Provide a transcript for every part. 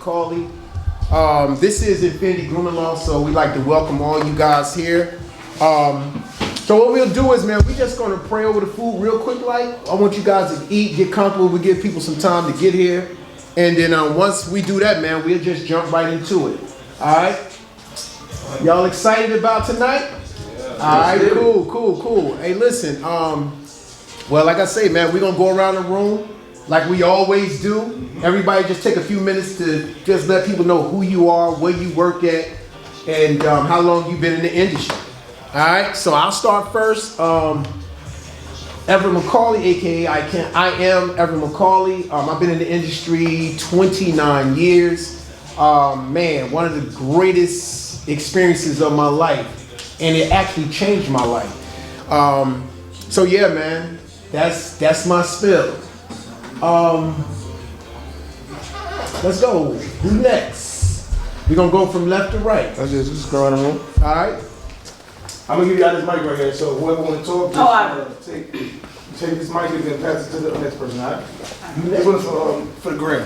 McCauley. This is Infinity Grooming Law, so we'd like to welcome all you guys here. So what we'll do is, man, we're just gonna pray over the food real quick. Like, I want you guys to eat, get comfortable. We give people some time to get here, and then once we do that, man, we'll just jump right into it. All right? Y'all excited about tonight? Yeah. All right, cool. Hey, listen. Well, like I say, man, we're gonna go around the room like we always do. Everybody just take a few minutes to just let people know who you are, where you work at, and how long you've been in the industry. All right, so I'll start first. Everett McCauley, aka I am Everett McCauley. I've been in the industry 29 years. Man, one of the greatest experiences of my life, and it actually changed my life. So yeah, man, that's my spill. Let's go. Who next? We're gonna go from left to right. Let's just go around the room. All right. I'm gonna give you guys this mic right here, so whoever want to talk, just take this mic and then pass it to the next person, all right? Next one is for the gram.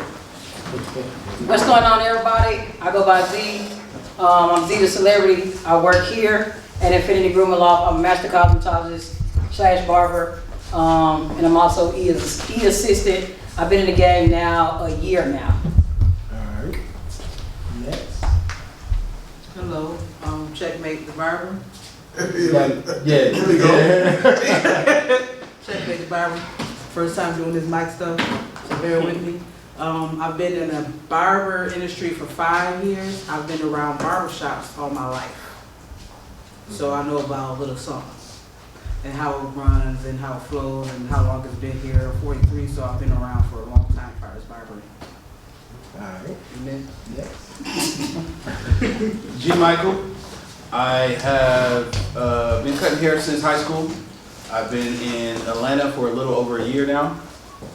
What's going on, everybody? I go by Z. I'm Z the Celebrity. I work here at Infinity Grooming Law. I'm a master cosmetologist / barber, and I'm also E assistant. I've been in the game now a year now. All right. Next. Hello, Checkmate the Barber. Yeah. Checkmate the Barber. First time doing this mic stuff, so bear with me. I've been in the barber industry for 5 years. I've been around barbershops all my life. So I know about a little something. And how it runs and how it flows and how long it's been here. 43, so I've been around for a long time as far as barbering. All right. Amen. Next. G. Michael. I have been cutting hair since high school. I've been in Atlanta for a little over a year now,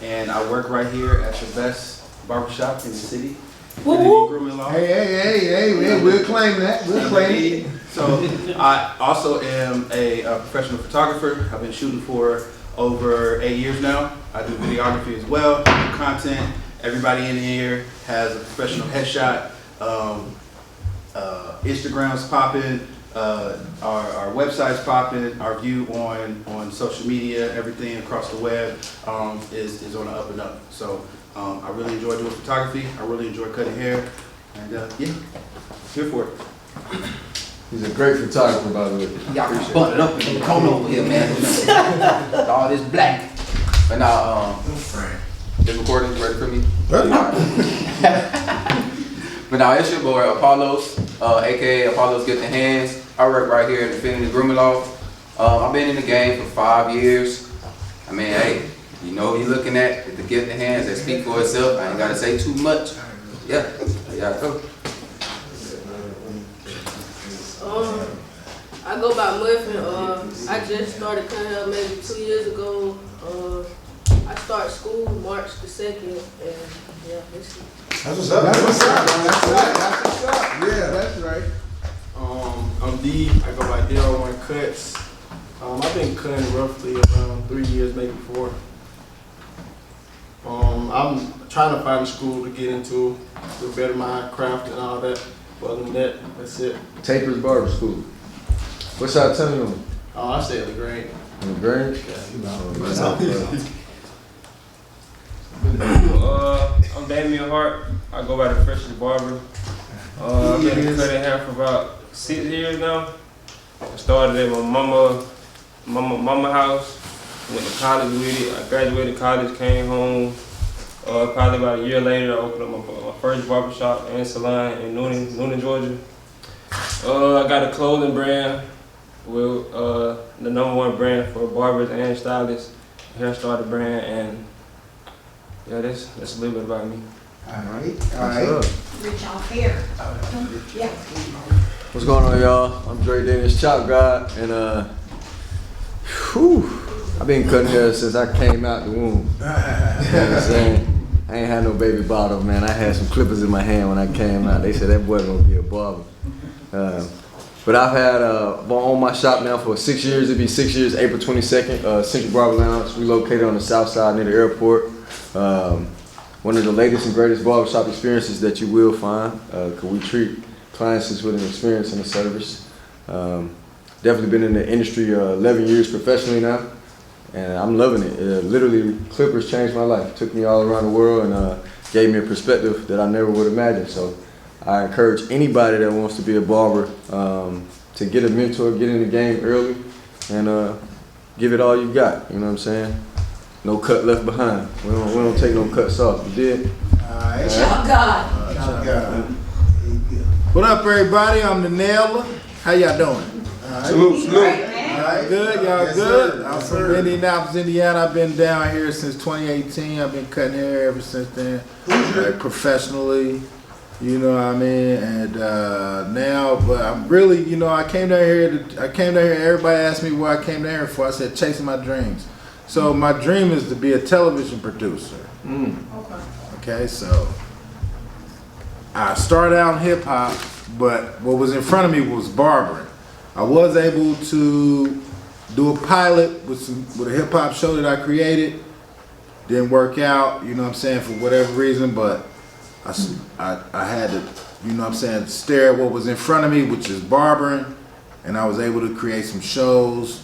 and I work right here at the best barbershop in the city. Infinity Grooming Law. Hey, we'll claim that. We'll claim it. So I also am a professional photographer. I've been shooting for over 8 years now. I do videography as well, content. Everybody in here has a professional headshot. Instagram's popping, our website's popping, our view on social media, everything across the web is on the up and up. So I really enjoy doing photography. I really enjoy cutting hair, and yeah, here for it. He's a great photographer, by the way. Y'all can butt it up in the corner over here, man. With all this black. But now, this recording ready for me? But now it's your boy Apollos, aka Apollos Get the Hands. I work right here at Infinity Grooming Law. I've been in the game for 5 years. I mean, hey, you know what you're looking at the Get the Hands that speak for itself. I ain't gotta say too much. Yeah, there y'all go. I go by Muffin. I just started cutting hair maybe 2 years ago. I start school March the 2nd, and yeah, that's what's up. That's what's up. Yeah, that's right. I'm D. I go by DR1 Cuts. I've been cutting roughly around 3 years, maybe 4. I'm trying to find a school to get into to better my craft and all that. But other than that, that's it. Taper's Barber School. What's our time? Oh, I stay at LaGrange. LaGrange? I'm Damian Hart. I go by the Freshest Barber. I've been cutting hair for about 6 years now. I started at my mama house. Went to college with it. I graduated college, came home. Probably about a year later, I opened up my first barbershop and salon in Noonan, Georgia. I got a clothing brand with the #1 brand for barbers and stylists, hair starter brand, and yeah, that's a little bit about me. All right. Reach out here. Yeah. What's going on, y'all? I'm Dre Dennis, Chop God, and I've been cutting hair since I came out the womb. You know what I'm saying? I ain't had no baby bottle, man. I had some clippers in my hand when I came out. They said that boy gonna be a barber. But I've had owned my shop now for 6 years. It'll be 6 years, April 22nd. Central Barber Lounge. We located on the south side near the airport. one of the latest and greatest barbershop experiences that you will find, because we treat clients with an experience and a service. Definitely been in the industry 11 years professionally now, and I'm loving it. Literally, Clippers changed my life. Took me all around the world and gave me a perspective that I never would imagine. So I encourage anybody that wants to be a barber to get a mentor, get in the game early, and give it all you got. You know what I'm saying? No cut left behind. We don't take no cuts off. You did? Shout God. What up, everybody? I'm the Nailer. How y'all doing? Salute. Alright, good. Y'all good? I'm from Indianapolis, Indiana. I've been down here since 2018. I've been cutting hair ever since then, like professionally. You know what I mean? And now, but I'm really, you know, I came down here. Everybody asked me what I came down here for. I said chasing my dreams. So my dream is to be a television producer. Okay, so I started out in hip hop, but what was in front of me was barbering. I was able to do a pilot with a hip hop show that I created. Didn't work out, you know what I'm saying, for whatever reason, but I had to, you know what I'm saying, stare at what was in front of me, which is barbering, and I was able to create some shows,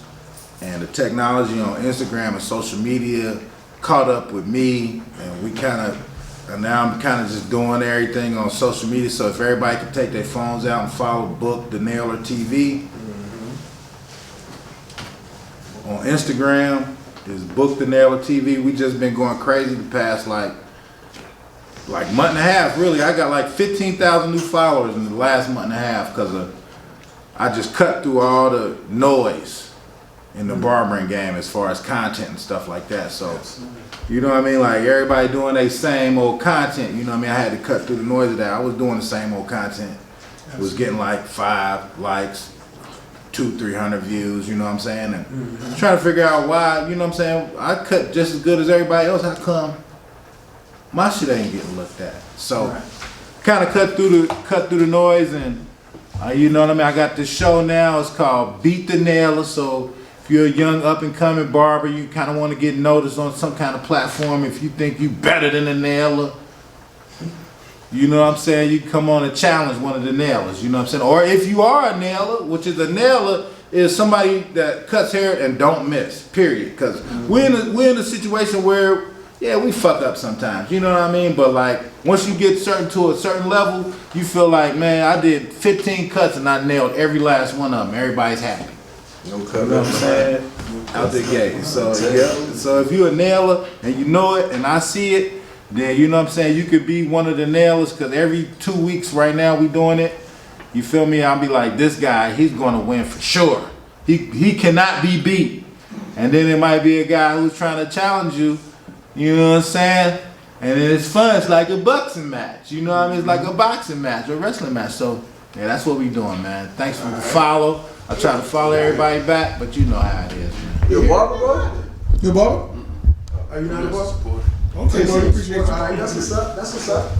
and the technology on Instagram and social media caught up with me, and now I'm kind of just doing everything on social media. So if everybody can take their phones out and follow Book the Nailer TV on Instagram, is Book the Nailer TV. We just been going crazy the past like month and a half. Really, I got like 15,000 new followers in the last month and a half because I just cut through all the noise in the barbering game as far as content and stuff like that. So, you know what I mean? Like everybody doing their same old content, you know what I mean? I had to cut through the noise of that. I was doing the same old content. It was getting like 5 likes, 200-300 views, you know what I'm saying? And trying to figure out why, you know what I'm saying? I cut just as good as everybody else. How come my shit ain't getting looked at? So, kind of cut through the noise, and you know what I mean? I got this show now. It's called Beat the Nailer. So if you're a young up-and-coming barber, you kind of want to get noticed on some kind of platform. If you think you better than a nailer, you know what I'm saying, you can come on and challenge one of the nailers, you know what I'm saying? Or if you are a nailer, which is a nailer is somebody that cuts hair and don't miss, period. Because we're in a situation where, yeah, we fuck up sometimes, you know what I mean? But like, once you get to a certain level, you feel like, man, I did 15 cuts and I nailed every last one of them. Everybody's happy. No cut You know what I'm saying? Out the gate. So yeah. So if you're a nailer and you know it and I see it, then you know what I'm saying, you could be one of the nailers, because every 2 weeks right now we doing it. You feel me? I'll be like, this guy, he's gonna win for sure. He cannot be beat. And then there might be a guy who's trying to challenge you, you know what I'm saying? And then it's fun, it's like a boxing match. You know what I mean? It's like a boxing match or a wrestling match. So yeah, that's what we doing, man. Thanks for the follow. I try to follow everybody back, but you know how it is, man. You a barber, bro? You a barber? Are you not a barber? Okay, man, appreciate you. All right, that's what's up. That's what's up.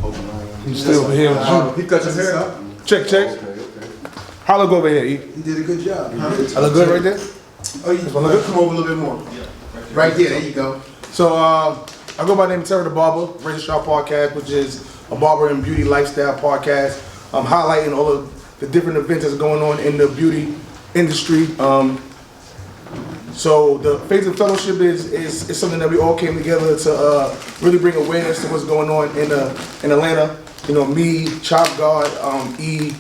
You still over here? He cut his hair up. Check. How look over here? E? He did a good job. I look good right there? Oh, you come over a little bit more. Right there you go. So I go by the name of Terry the Barber, Razor Sharp Podcast, which is a barber and beauty lifestyle podcast. I'm highlighting all of the different events that's going on in the beauty industry. So the Faith and Fellowship is something that we all came together to really bring awareness to what's going on in Atlanta. You know, me, Chop God, E,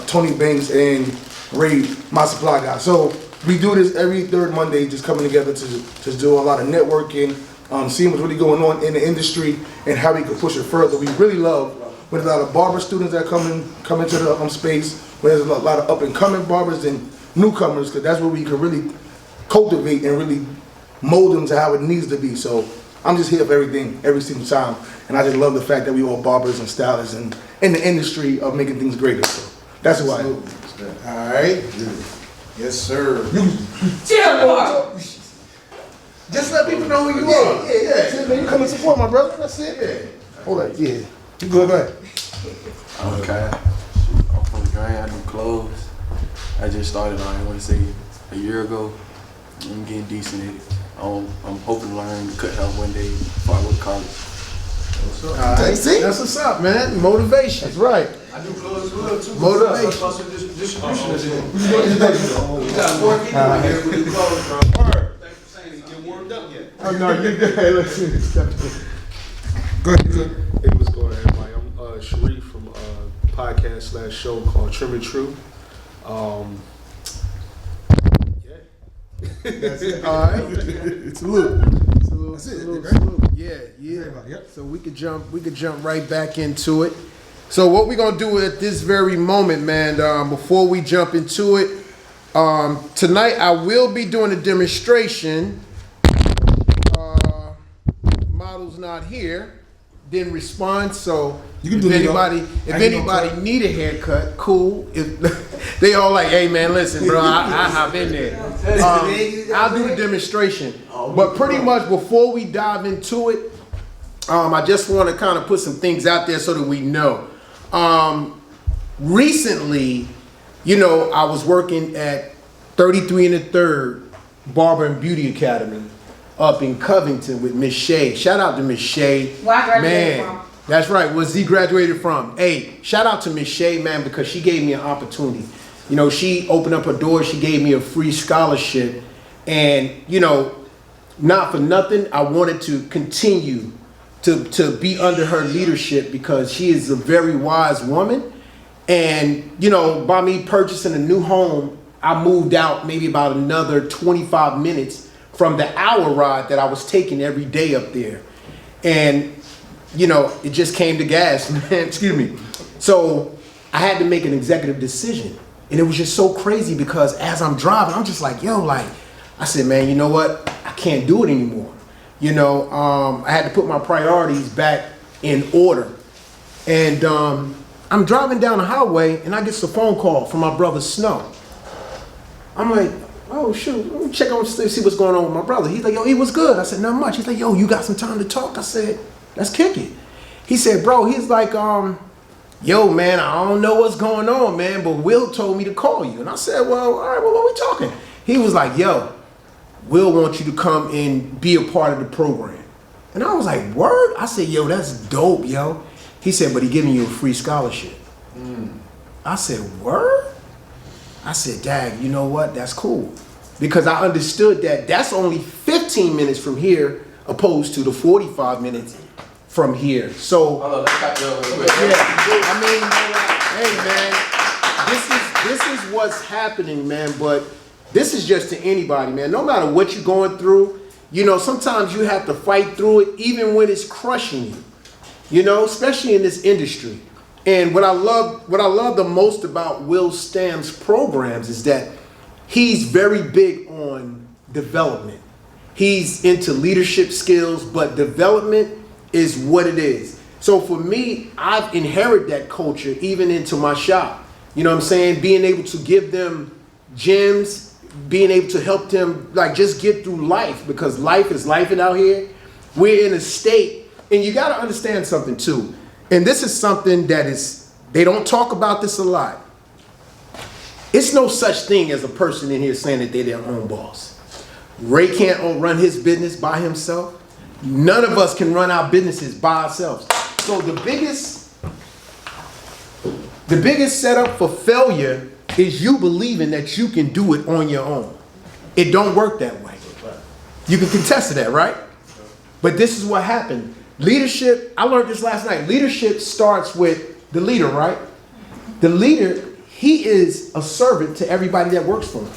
Tony Banks, and Ray, my supply guy. So we do this every third Monday, just coming together to do a lot of networking, seeing what's really going on in the industry and how we can push it further. We really love when there's a lot of barber students that come into the space, when there's a lot of up and coming barbers and newcomers, because that's where we can really cultivate and really mold them to how it needs to be. So I'm just here for everything, every single time, and I just love the fact that we all barbers and stylists and in the industry of making things greater. So that's who I am. All right. Yes, sir. Just let people know who you are. Yeah. That's it, man. You come and support my brother. That's it. Yeah. Hold on. Yeah. You go ahead. Okay. I'm from the Grand. I do clothes. I just started on, I want to say, a year ago. I'm getting decent at it. I'm hoping to learn to cut hair one day before I go to college. All right. See? That's what's up, man. Motivation. That's right. I do clothes as well too. Motivation. Plus distribution is in. We got 4 people in here who do clothes, bro. Thanks for saying it. Get warmed up yet. Oh, no, you're good. Hey, listen. Go ahead. Hey, what's going on, everybody? I'm Sharif from podcast/show called Trim and True. That's it. All right. Salute. That's it, Salute. right? Salute. Yeah. Yep. So we could jump right back into it. So what we're gonna do at this very moment, man, before we jump into it, tonight I will be doing a demonstration. Model's not here, didn't respond, so You can do it, if anybody need a haircut, cool. If they all like, hey man, listen, bro, I've been there. I'll do the demonstration. But pretty much before we dive into it, I just want to kind of put some things out there so that we know. Recently, I was working at 33 and the 3rd Barber and Beauty Academy up in Covington with Miss Shay. Shout out to Miss Shay. Where I graduated from. That's right, where Z graduated from. Hey, shout out to Miss Shay, man, because she gave me an opportunity. She opened up her door, she gave me a free scholarship. And, not for nothing, I wanted to continue to be under her leadership because she is a very wise woman. And, by me purchasing a new home, I moved out maybe about another 25 minutes from the hour ride that I was taking every day up there. And, it just came to gas, man, excuse me. So I had to make an executive decision. And it was just so crazy because as I'm driving, I'm just like, I said, man, you know what? I can't do it anymore. I had to put my priorities back in order. And I'm driving down the highway and I get a phone call from my brother Snow. I'm like, oh shoot, let me check on, see what's going on with my brother. He's like, yo, he was good. I said, not much. He's like, yo, you got some time to talk? I said, let's kick it. He said, bro, he's like, yo, man, I don't know what's going on, man, but Will told me to call you. And I said, well, all right, well, what are we talking? He was like, yo, Will wants you to come and be a part of the program. And I was like, word? I said, yo, that's dope, yo. He said, but he giving you a free scholarship. I said, word? I said, Dad, you know what? That's cool. Because I understood that that's only 15 minutes from here opposed to the 45 minutes from here. So, Hold on, let's cut you over real quick. hey man, this is what's happening, man. But this is just to anybody, man. No matter what you're going through, sometimes you have to fight through it, even when it's crushing you. Especially in this industry. And what I love the most about Will Stam's programs is that he's very big on development. He's into leadership skills, but development is what it is. So for me, I've inherited that culture even into my shop. You know what I'm saying? Being able to give them gems, being able to help them just get through life, because life is life out here. We're in a state, and you got to understand something too. And this is something that they don't talk about this a lot. It's no such thing as a person in here saying that they're their own boss. Ray can't run his business by himself. None of us can run our businesses by ourselves. So the biggest setup for failure is you believing that you can do it on your own. It don't work that way. You can contest to that, right? But this is what happened. Leadership, I learned this last night. Leadership starts with the leader, right? The leader, he is a servant to everybody that works for him.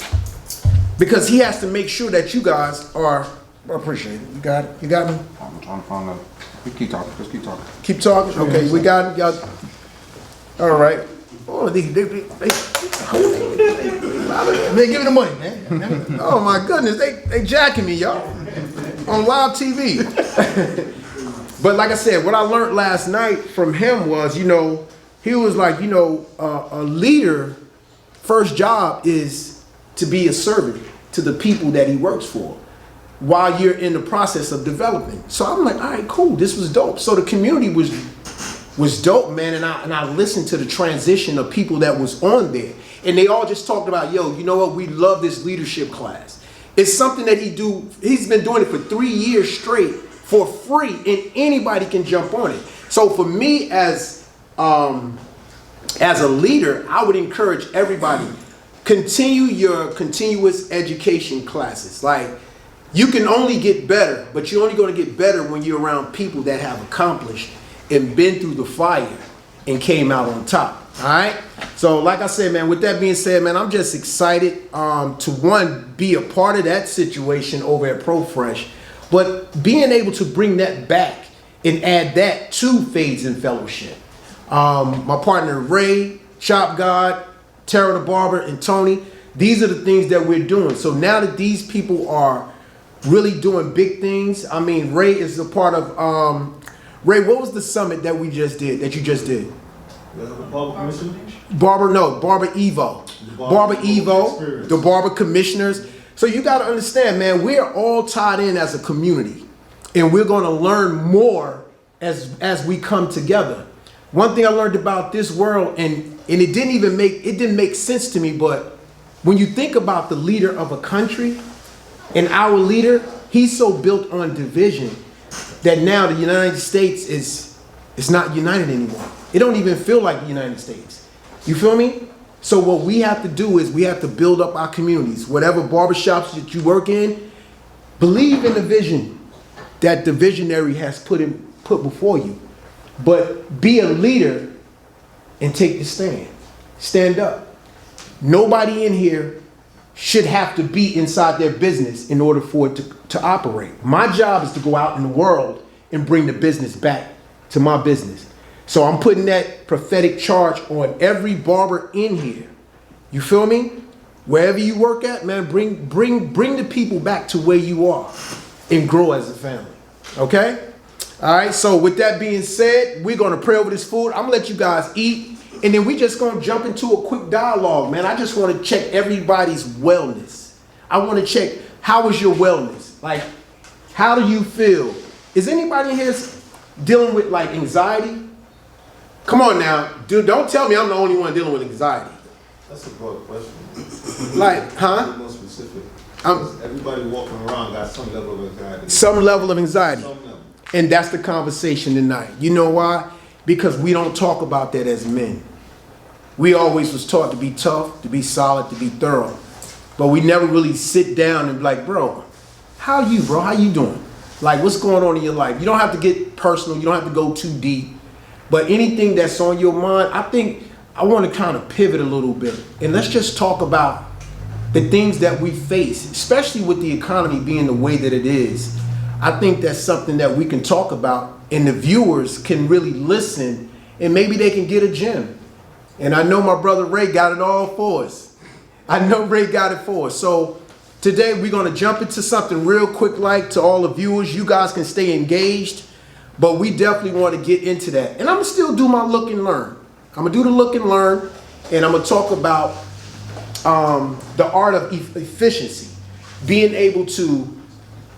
Because he has to make sure that you guys are appreciated. You got it? You got me? I'm trying to find out. We keep talking. Just keep talking. Keep talking? Okay, we got it. Y'all. All right. Oh, they give me the money, man. Oh my goodness, they jacking me, y'all. On live TV. But like I said, what I learned last night from him was, he was like, a leader, first job is to be a servant to the people that he works for while you're in the process of development. So I'm like, all right, cool, this was dope. So the community was dope, man, and I listened to the transition of people that was on there. And they all just talked about, yo, you know what, we love this leadership class. It's something that he's been doing it for 3 years straight for free, and anybody can jump on it. So for me as a leader, I would encourage everybody, continue your continuous education classes. Like, you can only get better, but you're only going to get better when you're around people that have accomplished and been through the fire and came out on top. All right. So like I said, man, with that being said, man, I'm just excited to, one, be a part of that situation over at ProFresh, but being able to bring that back and add that to Fades and Fellowship. My partner Ray, Chop God, Tara the Barber, and Tony, these are the things that we're doing. So now that these people are really doing big things, I mean, Ray is a part of, Ray, what was the summit that we just did, that you just did? Barber Evo. Barber Evo, the Barber Commissioners. So you got to understand, man, we're all tied in as a community, and we're going to learn more as we come together. One thing I learned about this world, and it didn't make sense to me, but when you think about the leader of a country and our leader, he's so built on division that now the United States is not united anymore. It don't even feel like the United States. You feel me? So what we have to do is we have to build up our communities. Whatever barbershops that you work in, believe in the vision that the visionary has put before you. But be a leader and take the stand. Stand up. Nobody in here should have to be inside their business in order for it to operate. My job is to go out in the world and bring the business back to my business. So I'm putting that prophetic charge on every barber in here. You feel me? Wherever you work at, man, bring the people back to where you are and grow as a family. Okay? All right, so with that being said, we're going to pray over this food. I'm going to let you guys eat, and then we're just going to jump into a quick dialogue, man. I just want to check everybody's wellness. I want to check, how is your wellness? Like, how do you feel? Is anybody here dealing with, like, anxiety? Come on now. Dude, don't tell me I'm the only one dealing with anxiety. That's a broad question. Like, huh? More specific. Everybody walking around got some level of anxiety. Some level of anxiety. Some level. And that's the conversation tonight. You know why? Because we don't talk about that as men. We always was taught to be tough, to be solid, to be thorough. But we never really sit down and be like, bro, how you, bro? How you doing? Like, what's going on in your life? You don't have to get personal. You don't have to go too deep. But anything that's on your mind, I think I want to kind of pivot a little bit. And let's just talk about the things that we face, especially with the economy being the way that it is. I think that's something that we can talk about, and the viewers can really listen, and maybe they can get a gem. And I know my brother Ray got it all for us. I know Ray got it for us. So today we're going to jump into something real quick, like to all the viewers. You guys can stay engaged, but we definitely want to get into that. And I'm going to still do my look and learn. I'm going to do the look and learn, and I'm going to talk about the art of efficiency, being able to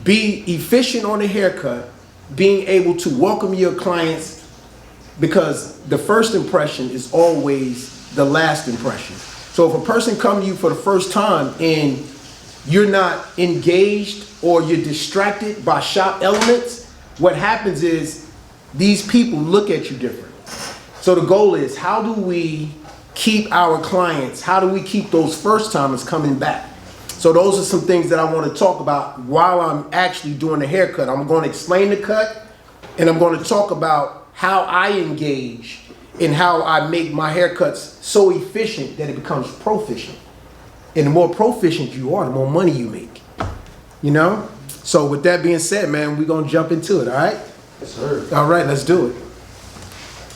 be efficient on the haircut, being able to welcome your clients, because the first impression is always the last impression. So if a person comes to you for the first time and you're not engaged or you're distracted by shop elements, what happens is these people look at you different. So the goal is, how do we keep our clients, how do we keep those first timers coming back? So those are some things that I want to talk about while I'm actually doing the haircut. I'm going to explain the cut, and I'm going to talk about how I engage and how I make my haircuts so efficient that it becomes proficient. And the more proficient you are, the more money you make. You know? So with that being said, man, we're going to jump into it, all right? Yes, sir. All right, let's do it.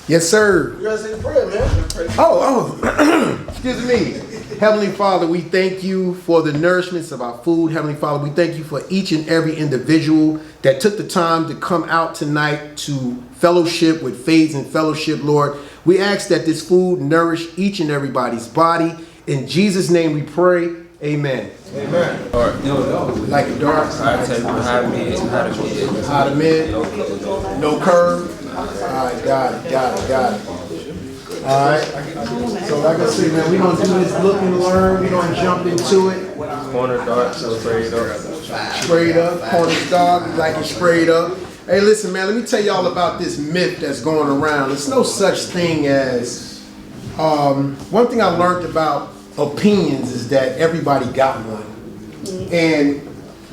Yes, sir. You gotta say the prayer, man. Oh, excuse me. Heavenly Father, we thank you for the nourishments of our food. Heavenly Father, we thank you for each and every individual that took the time to come out tonight to fellowship with Fades and Fellowship, Lord. We ask that this food nourish each and everybody's body. In Jesus' name we pray. Amen. Amen. Like a dark. I tell you how to How to mid. No curve. All right, got it. All right. So like I said, man, we're going to do this look and learn. We're going to jump into it. Corner darts, sprayed up. Sprayed up, corner stock, like it sprayed up. Hey, listen, man, let me tell y'all about this myth that's going around. There's no such thing as, one thing I learned about opinions is that everybody got one. And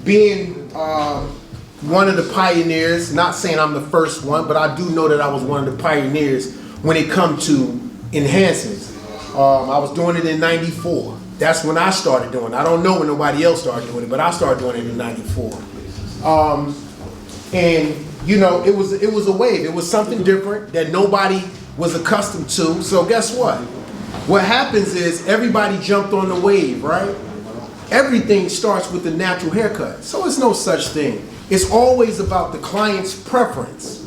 being one of the pioneers, not saying I'm the first one, but I do know that I was one of the pioneers when it comes to enhancements. I was doing it in '94. That's when I started doing it. I don't know when nobody else started doing it, but I started doing it in '94. And you know, it was a wave. It was something different that nobody was accustomed to. So guess what? What happens is everybody jumped on the wave, right? Everything starts with the natural haircut. So it's no such thing. It's always about the client's preference.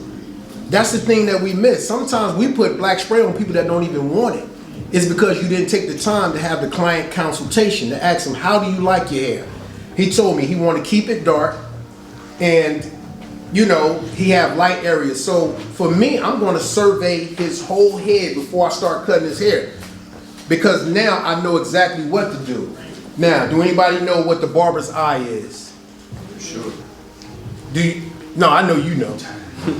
That's the thing that we miss. Sometimes we put black spray on people that don't even want it. It's because you didn't take the time to have the client consultation to ask him, how do you like your hair? He told me he wanted to keep it dark and, you know, he have light areas. So for me, I'm going to survey his whole head before I start cutting his hair, because now I know exactly what to do. Now, do anybody know what the barber's eye is? Sure. No, I know you know.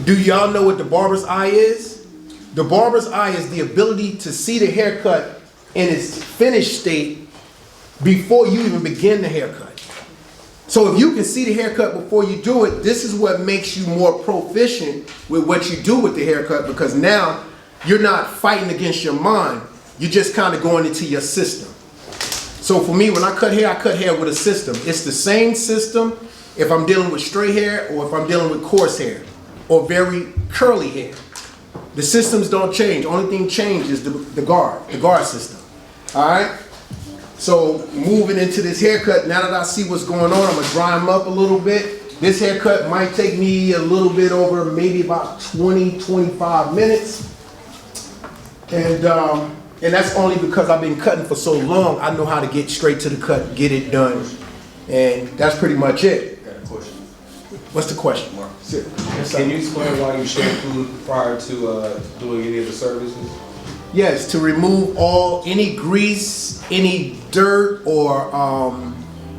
Do y'all know what the barber's eye is? The barber's eye is the ability to see the haircut in its finished state before you even begin the haircut. So if you can see the haircut before you do it, this is what makes you more proficient with what you do with the haircut, because now you're not fighting against your mind. You're just kind of going into your system. So for me, when I cut hair with a system. It's the same system if I'm dealing with straight hair or if I'm dealing with coarse hair or very curly hair. The systems don't change. Only thing changes is the guard system. All right? So moving into this haircut, now that I see what's going on, I'm gonna dry them up a little bit. This haircut might take me a little bit over, maybe about 20, 25 minutes. And that's only because I've been cutting for so long. I know how to get straight to the cut, get it done. And that's pretty much it. Got a question. What's the question, Mark? Can you explain why you shampooed prior to doing any of the services? Yes, to remove any grease, any dirt, or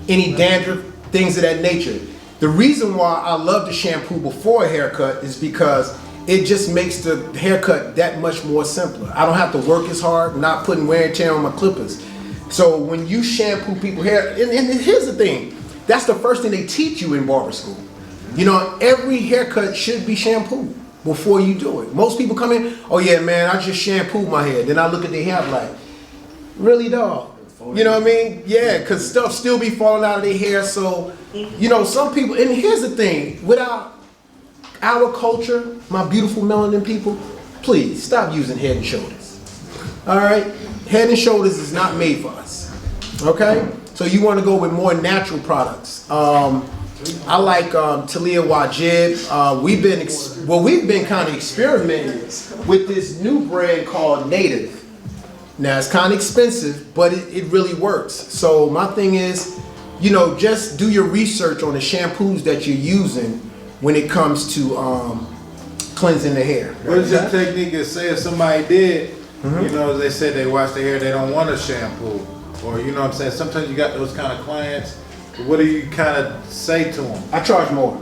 any dandruff, things of that nature. The reason why I love to shampoo before a haircut is because it just makes the haircut that much more simpler. I don't have to work as hard, not putting wear and tear on my clippers. So when you shampoo people's hair, and here's the thing, that's the first thing they teach you in barber school. You know, every haircut should be shampooed before you do it. Most people come in, oh yeah, man, I just shampooed my hair. Then I look at their hair like, really, dog? You know what I mean? Yeah, because stuff still be falling out of their hair. So, you know, some people, and here's the thing, without our culture, my beautiful melanin people, please stop using Head and Shoulders. All right? Head and Shoulders is not made for us. Okay? So you want to go with more natural products. I like Talia Wajib. We've been kind of experimenting with this new brand called Native. Now it's kind of expensive, but it really works. So my thing is, you know, just do your research on the shampoos that you're using when it comes to cleansing the hair. What is your technique is, say if somebody did, you know, they said they wash their hair, they don't want a shampoo. Or, you know what I'm saying, sometimes you got those kind of clients. What do you kind of say to them? I charge more.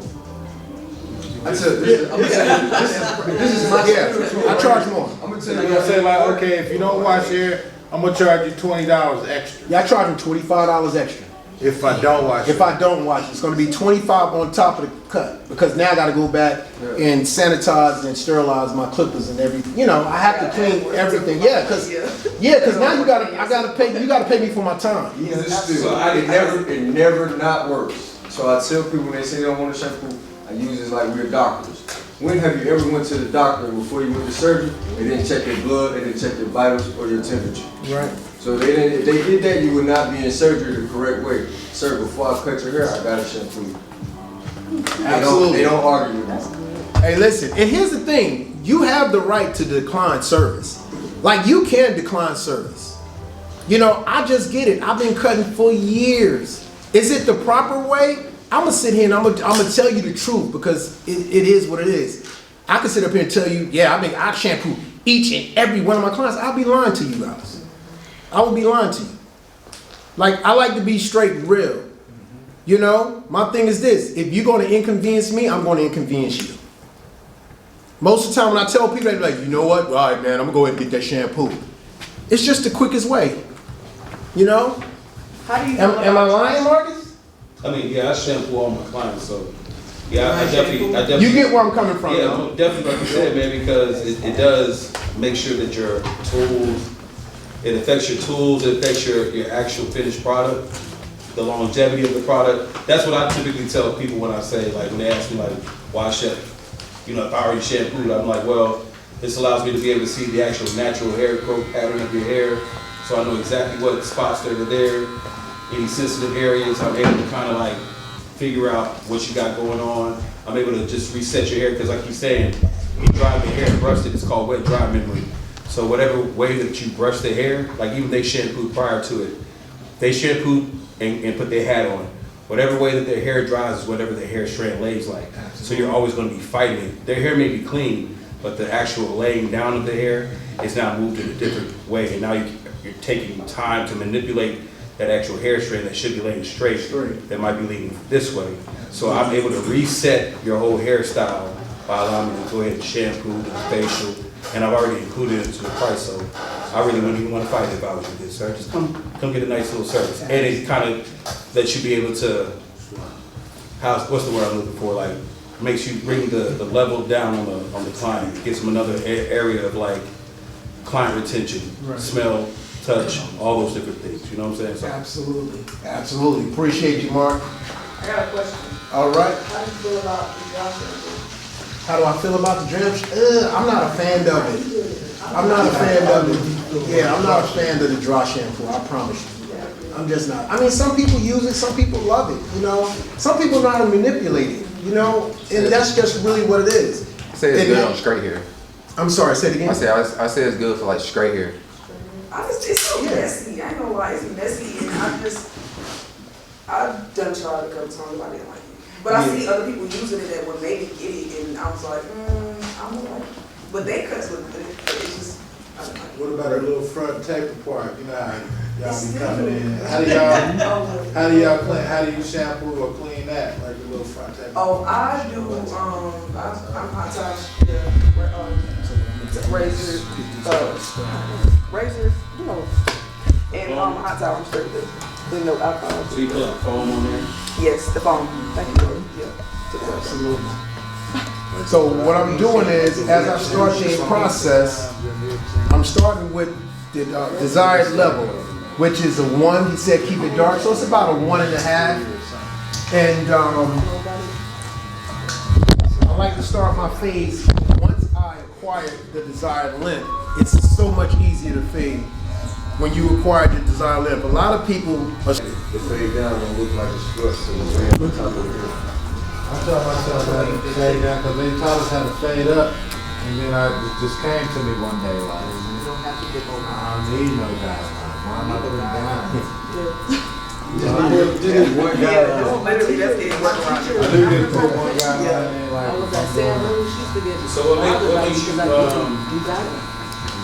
I charge more. I'm gonna tell you, I say like, okay, if you don't wash your hair, I'm gonna charge you $20 extra. Yeah, I charge them $25 extra. If I don't wash it. If I don't wash it, it's gonna be 25 on top of the cut, because now I gotta go back and sanitize and sterilize my clippers and everything. You know, I have to clean everything. Yeah, cause now you gotta pay me for my time. So it never not works. So I tell people when they say they don't want a shampoo, I use it like we're doctors. When have you ever went to the doctor before you went to surgery? They didn't check your blood, they didn't check your vitals or your temperature. Right. So if they did that, you would not be in surgery the correct way. Sir, before I cut your hair, I gotta shampoo you. Absolutely. They don't argue with me. Hey, listen, and here's the thing. You have the right to decline service. Like, you can decline service. You know, I just get it. I've been cutting for years. Is it the proper way? I'm gonna sit here and I'm gonna tell you the truth, because it is what it is. I can sit up here and tell you, yeah, I shampoo each and every one of my clients. I'll be lying to you guys. I would be lying to you. Like, I like to be straight and real. You know, my thing is this: if you're gonna inconvenience me, I'm gonna inconvenience you. Most of the time when I tell people, they're like, you know what? All right, man, I'm gonna go ahead and get that shampoo. It's just the quickest way. You know? How do you Am I lying, Marcus? I mean, yeah, I shampoo all my clients, so yeah, I definitely. You get where I'm coming from, Yeah, though. definitely, like you said, man, because it does make sure that your tools, it affects your tools, it affects your actual finished product, the longevity of the product. That's what I typically tell people when I say, like, when they ask me, like, why you know, if I already shampooed, I'm like, well, this allows me to be able to see the actual natural hair growth pattern of your hair, so I know exactly what spots that are there, any sensitive areas. I'm able to kind of like figure out what you got going on. I'm able to just reset your hair, because like you're saying, you dry the hair and brush it, it's called wet dry memory. So whatever way that you brush the hair, like even they shampooed prior to it, they shampooed and put their hat on. Whatever way that their hair dries is whatever their hair strand lays like. So you're always going to be fighting it. Their hair may be clean, but the actual laying down of the hair is now moved in a different way. And now you're taking time to manipulate that actual hair strand that should be laying straight, that might be leaning this way. So I'm able to reset your whole hairstyle by allowing me to go ahead and shampoo, do the facial, and I've already included it into the price. So I really wouldn't even want to fight if I was you, good sir. Just come get a nice little service. And it kind of lets you be able to, what's the word I'm looking for? Like, makes you bring the level down on the client. It gives them another area of like client retention, smell, touch, all those different things. You know what I'm saying? So, Absolutely. Appreciate you, Mark. I got a question. All right. How do you feel about the dry shampoo? How do I feel about the dram? I'm not a fan of it. I'm not a fan of it. Yeah, I'm not a fan of the dry shampoo, I promise you. I'm just not. I mean, some people use it, some people love it, you know. Some people know how to manipulate it, you know, and that's just really what it is. I say it's good on straight hair. I'm sorry, say it again. I say it's good for like straight hair. It's so messy. I ain't gonna lie, it's messy, and I've done tried a couple times, but I didn't like it. But I see other people using it that would maybe get it, and I was like, I don't like it. But they cuts look good. It's just, I don't like it. What about a little front taper part? You know how y'all be coming in. How do you shampoo or clean that? Like a little front taper? Oh, I do. I'm hot touch razors, you know, and hot towel. I'm straight good. There's no alcohol. so you put a foam on there? Yes, the foam. Thank you. Yeah. Absolutely. So what I'm doing is, as I start this process, I'm starting with the desired level, which is a 1. He said keep it dark, so it's about a 1.5. And I like to start my fades once I acquire the desired length. It's so much easier to fade when you acquire the desired length. A lot of people are. The fade down don't look like a strut, so it's way on top of it. I taught myself how to fade down because they taught us how to fade up, and then it just came to me one day like, I don't need no guideline. Why am I putting down? I did this one guideline. Literally, that's it. I do this for one guideline and like. So what makes you,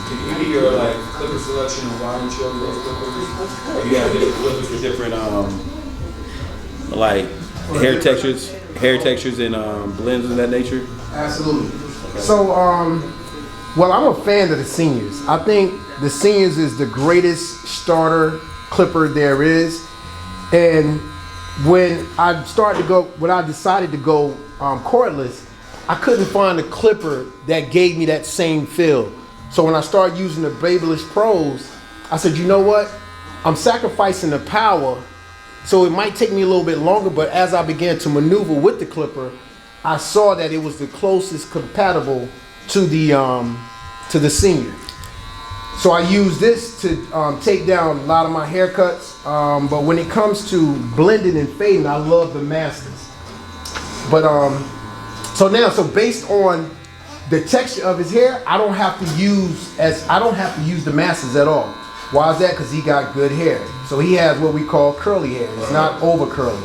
can you give me your like clipper selection and why you chose those clippers? Or you have different clippers for different like hair textures and blends of that nature? Absolutely. So, well, I'm a fan of the seniors. I think the seniors is the greatest starter clipper there is. And when I decided to go cordless, I couldn't find a clipper that gave me that same feel. So when I started using the Babyliss Pros, I said, you know what? I'm sacrificing the power, so it might take me a little bit longer, but as I began to maneuver with the clipper, I saw that it was the closest compatible to the senior. So I use this to take down a lot of my haircuts, but when it comes to blending and fading, I love the Masters. But so based on the texture of his hair, I don't have to use the Masters at all. Why is that? Because he got good hair. So he has what we call curly hair. It's not over curly.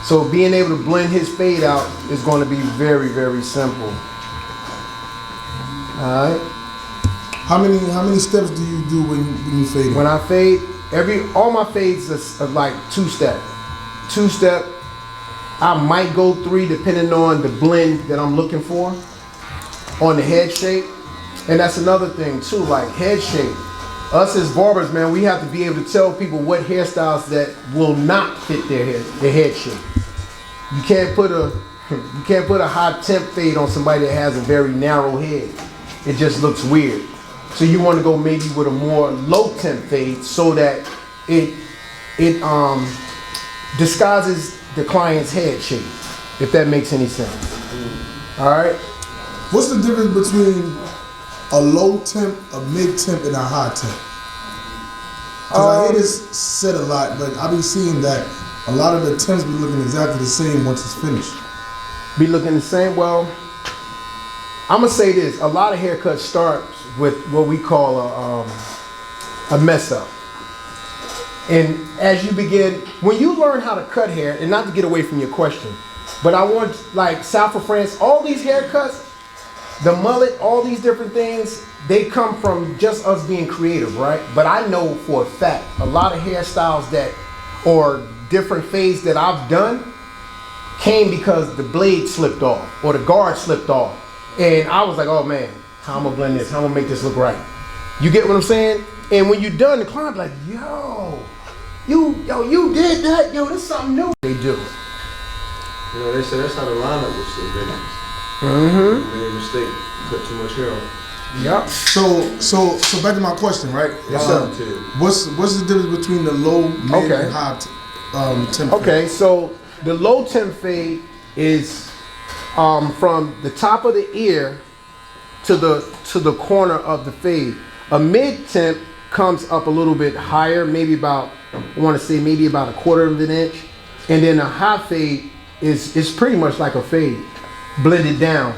So being able to blend his fade out is going to be very, very simple. All right. How many steps do you do when you fade? When I fade, all my fades are like 2-step. 2-step. I might go 3 depending on the blend that I'm looking for. on the head shape. And that's another thing too, like head shape. Us as barbers, man, we have to be able to tell people what hairstyles that will not fit their head shape. You can't put a high temp fade on somebody that has a very narrow head. It just looks weird. So you want to go maybe with a more low temp fade so that it disguises the client's head shape, if that makes any sense. All right. What's the difference between a low temp, a mid temp, and a high temp? Cause I hear this said a lot, but I be seeing that a lot of the temps be looking exactly the same once it's finished. Be looking the same? Well, I'm gonna say this: a lot of haircuts start with what we call a mess up. And as you begin, when you learn how to cut hair, and not to get away from your question, but I want, like South of France, all these haircuts, the mullet, all these different things, they come from just us being creative, right? But I know for a fact, a lot of hairstyles that, or different fades that I've done, came because the blade slipped off, or the guard slipped off. And I was like, oh man, how I'm gonna blend this, how I'm gonna make this look right. You get what I'm saying? And when you're done, the client be like, you did that, yo, this is something new. They do. You know, they say that's how the lineup was invented. Mm-hmm. Made a mistake, cut too much hair off. Yep. So back to my question, right? Yes, sir. What's the difference between the low, mid, and high temp? Okay, so the low temp fade is from the top of the ear to the corner of the fade. A mid temp comes up a little bit higher, maybe about, I want to say maybe about a quarter of an inch, and then a high fade is pretty much like a fade, blended down.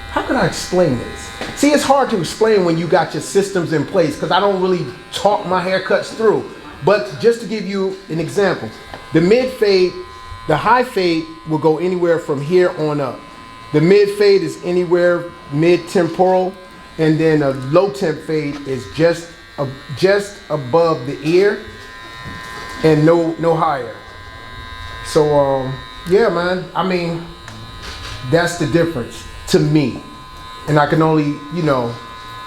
How can I explain this? See, it's hard to explain when you got your systems in place because I don't really talk my haircuts through. But just to give you an example, the mid fade, the high fade will go anywhere from here on up. The mid fade is anywhere mid temporal, and then a low temp fade is just above the ear and no higher. So yeah, man. I mean, that's the difference to me, and I can only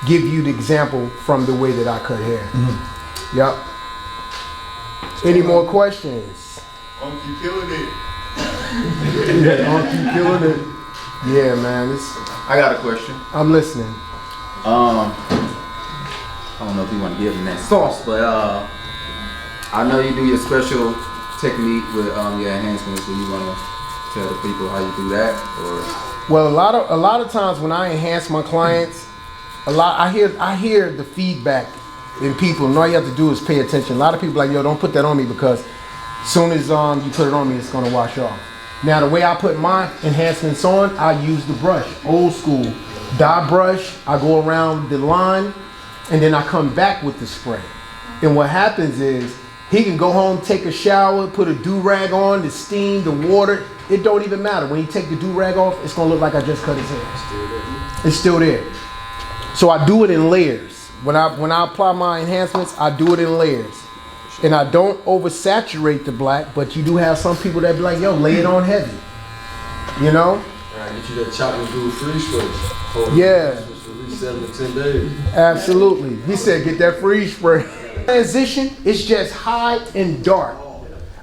give you the example from the way that I cut hair. Mm-hmm. Yep. Any more questions? You killing it. You killing it. Yeah, man. I got a question. I'm listening. I don't know if you want to give them that sauce, but I know you do your special technique with your enhancements. Do you want to tell the people how you do that, or? Well, a lot of times when I enhance my clients, I hear the feedback in people, and all you have to do is pay attention. A lot of people are like, yo, don't put that on me because as soon as you put it on me, it's gonna wash off. Now the way I put my enhancements on, I use the brush, old school dye brush. I go around the line, and then I come back with the spray. And what happens is he can go home, take a shower, put a do-rag on, the steam, the water. It don't even matter. When you take the do-rag off, it's gonna look like I just cut his hair. It's still there. So I do it in layers. When I apply my enhancements, I do it in layers. And I don't oversaturate the black, but you do have some people that be like, yo, lay it on heavy. You know? Right, get you that chopping dude freeze spray. Yeah. For at least 7 to 10 days. Absolutely. He said, get that freeze spray. Transition is just high and dark.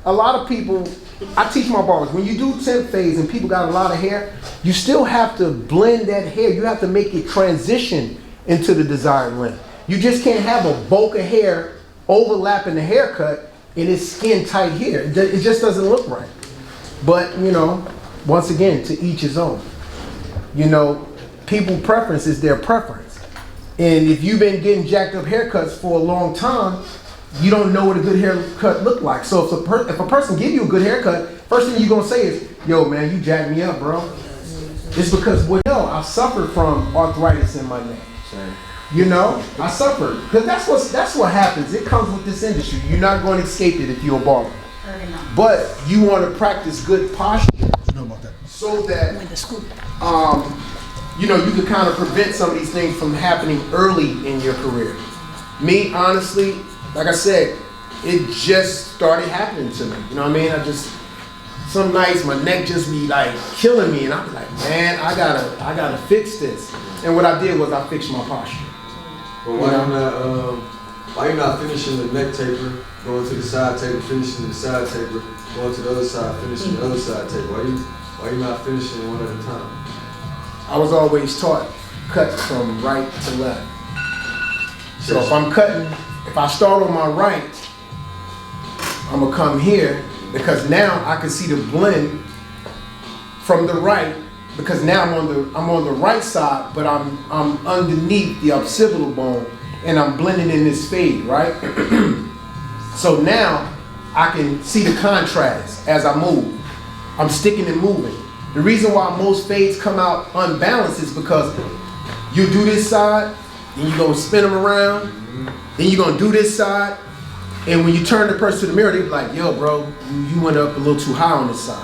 A lot of people, I teach my barbers, when you do temp phase and people got a lot of hair, you still have to blend that hair. You have to make it transition into the desired length. You just can't have a bulk of hair overlapping the haircut and it's skin tight hair. It just doesn't look right. But, once again, to each his own. People preference is their preference. And if you've been getting jacked up haircuts for a long time, you don't know what a good haircut look like. So if a person give you a good haircut, first thing you're gonna say is, yo man, you jacked me up, bro. It's because, I suffered from arthritis in my neck. I suffered. Because that's what happens. It comes with this industry. You're not going to escape it if you're a barber. But you want to practice good posture so that you can kind of prevent some of these things from happening early in your career. Me, honestly, like I said, it just started happening to me. You know what I mean? some nights my neck just be like killing me, and I'm like, man, I gotta fix this. And what I did was I fixed my posture. But why you not finishing the neck taper, going to the side taper, finishing the side taper, going to the other side, finishing the other side taper? Why you not finishing one at a time? I was always taught cut from right to left. So if I'm cutting, if I start on my right, I'm gonna come here because now I can see the blend from the right, because now I'm on the right side, but I'm underneath the occipital bone and I'm blending in this fade, right? So now I can see the contrast as I move. I'm sticking and moving. The reason why most fades come out unbalanced is because you do this side, then you're gonna spin them around, then you're gonna do this side, and when you turn the person to the mirror, they're like, yo, bro, you went up a little too high on this side.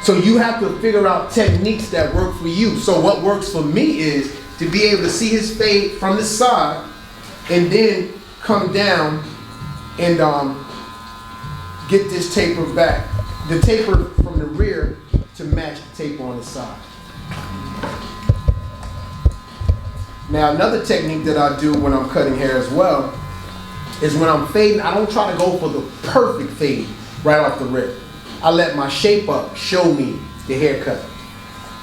So you have to figure out techniques that work for you. So what works for me is to be able to see his fade from the side and then come down and get this taper back, the taper from the rear to match the taper on the side. Now another technique that I do when I'm cutting hair as well is when I'm fading, I don't try to go for the perfect fade right off the rip. I let my shape up show me the haircut.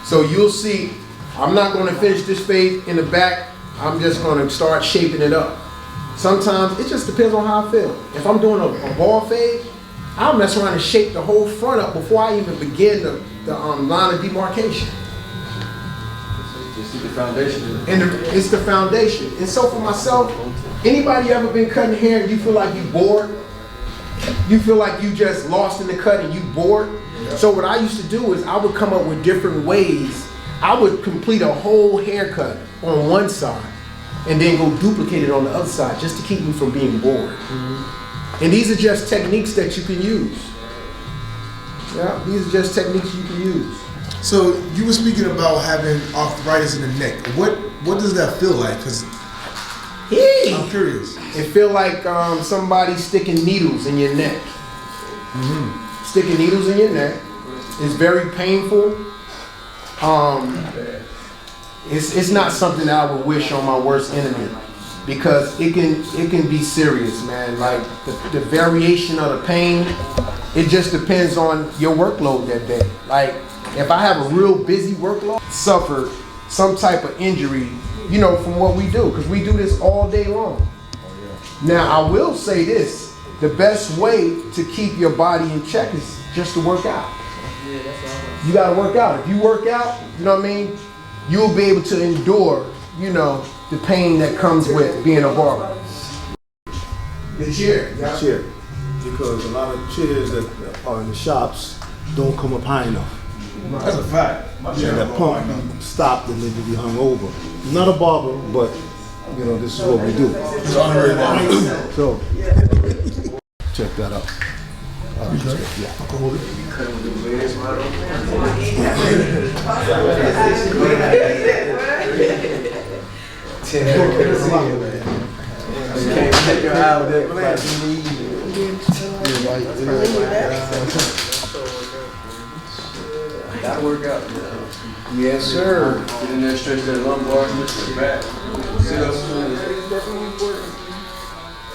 So you'll see, I'm not going to finish this fade in the back. I'm just going to start shaping it up. Sometimes it just depends on how I feel. If I'm doing a ball fade, I'll mess around and shape the whole front up before I even begin the line of demarcation. Just the foundation. And it's the foundation. And so for myself, anybody ever been cutting hair and you feel like you bored? You feel like you just lost in the cut and you bored? Yeah. So what I used to do is I would come up with different ways. I would complete a whole haircut on one side and then go duplicate it on the other side just to keep me from being bored. Mm-hmm. And these are just techniques that you can use. Yeah, these are just techniques you can use. So you were speaking about having arthritis in the neck. What does that feel like? Because I'm curious. It feel like somebody sticking needles in your neck. Mm-hmm. Sticking needles in your neck is very painful. It's not something that I would wish on my worst enemy because it can be serious, man. Like the variation of the pain, it just depends on your workload that day. Like if I have a real busy workload, suffer some type of injury, you know, from what we do, because we do this all day long. Now I will say this, the best way to keep your body in check is just to work out. You gotta work out. If you work out, you know what I mean, you'll be able to endure, you know, the pain that comes with being a barber. The chair. The chair. Because a lot of chairs that are in the shops don't come up high enough. That's a fact. And that pump stopped and then you be hung over. Not a barber, but you know, this is what we do. It's honorary barber. So check that out. Yeah, I can hold it. Can't take your eye with that work out. Yes, sir. Get in there, stretch that lumbar, back. Sit up.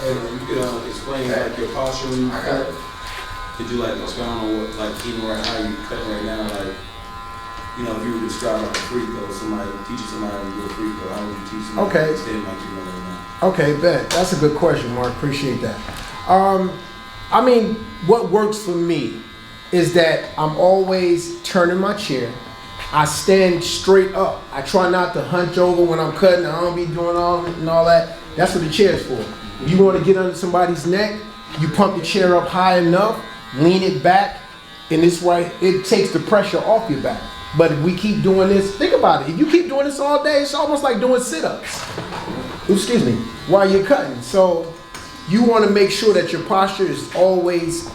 You could explain like your posture when you cut. Could you like expound on what, like even right how you cut right now, like, you know, if you were to describe like a free throw, somebody teaching somebody how to do a free throw, how would you teach somebody Okay. to stand like you know right now? Okay, bet. That's a good question, Mark. Appreciate that. I mean, what works for me is that I'm always turning my chair. I stand straight up. I try not to hunch over when I'm cutting. I don't be doing all that. That's what the chair's for. If you want to get under somebody's neck, you pump the chair up high enough, lean it back, and this way it takes the pressure off your back. But if we keep doing this, think about it. If you keep doing this all day, it's almost like doing sit-ups. Excuse me, while you're cutting. So you want to make sure that your posture is always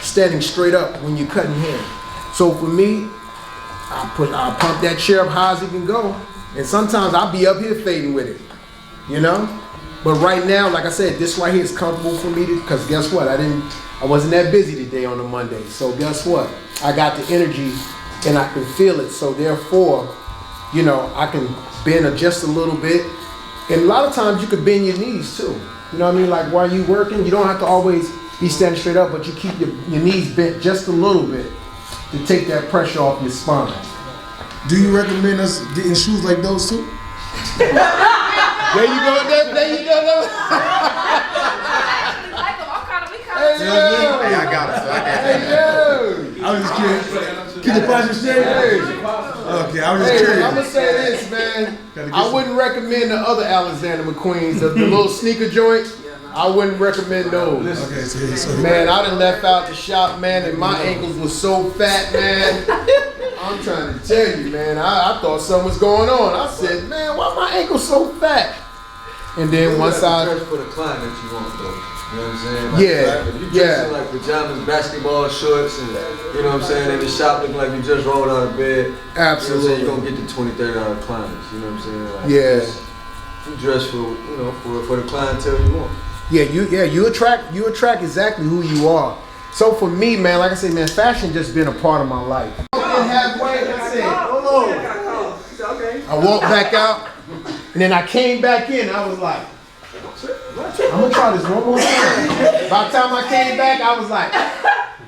standing straight up when you're cutting hair. So for me, I'll pump that chair up high as it can go. And sometimes I'll be up here fading with it, you know? But right now, like I said, this right here is comfortable for me because guess what? I wasn't that busy today on a Monday. So guess what? I got the energy and I can feel it. So therefore, you know, I can bend just a little bit. And a lot of times you could bend your knees too. You know what I mean? Like while you working, you don't have to always be standing straight up, but you keep your knees bent just a little bit to take that pressure off your spine. Do you recommend us getting shoes like those too? There you go. There you go. Hey, I got it. So I got I was just curious. Keep the posture straight. Okay, I was just curious. I'm gonna say this, man. I wouldn't recommend the other Alexander McQueen's, the little sneaker joints. I wouldn't recommend those. Okay, so Man, I done left out the shop, man, and my ankles were so fat, man. I'm trying to tell you, man. I thought something was going on. I said, man, why my ankles so fat? And then once I dress for the client that you want, though. You know what I'm saying? Like, Yeah, if you dress in like pajamas, basketball shorts, and you know what I'm saying, in the shop looking like you just rolled out of bed. Absolutely. You know what I'm saying? You're gonna get the $20, $30 clients. You know what I'm saying? Like, Yeah. You dress for, you know, for the clientele you want. you attract exactly who you are. So for me, man, like I said, man, fashion just been a part of my life. Halfway, I said, hold on. I walked back out, and then I came back in. I was like, I'm gonna try this one more time. By the time I came back, I was like,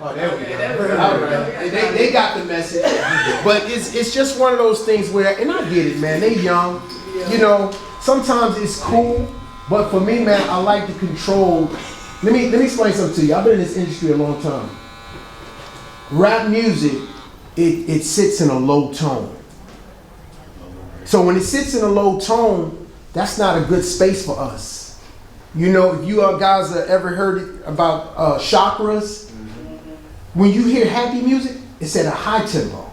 oh, there we go. All right. They got the message. But it's just one of those things where, and I get it, man. They young, you know. Sometimes it's cool, but for me, man, I like to control. Let me explain something to you. I've been in this industry a long time. Rap music, it sits in a low tone. So when it sits in a low tone, that's not a good space for us. You know, if you guys have ever heard about chakras, when you hear happy music, it's at a high tempo.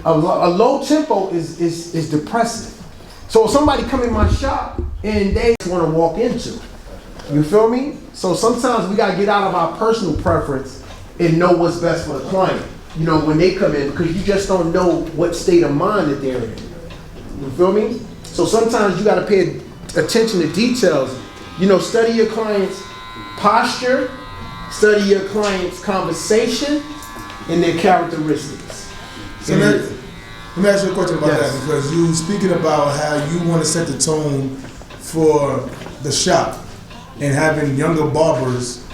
A low tempo is depressive. So if somebody come in my shop and they want to walk into, you feel me? So sometimes we got to get out of our personal preference and know what's best for the client. You know, when they come in, because you just don't know what state of mind that they're in. You feel me? So sometimes you got to pay attention to details. You know, study your client's posture, study your client's conversation, and their characteristics. So let me ask you a question about that, because you speaking about how you want to set the tone for the shop and having younger barbers.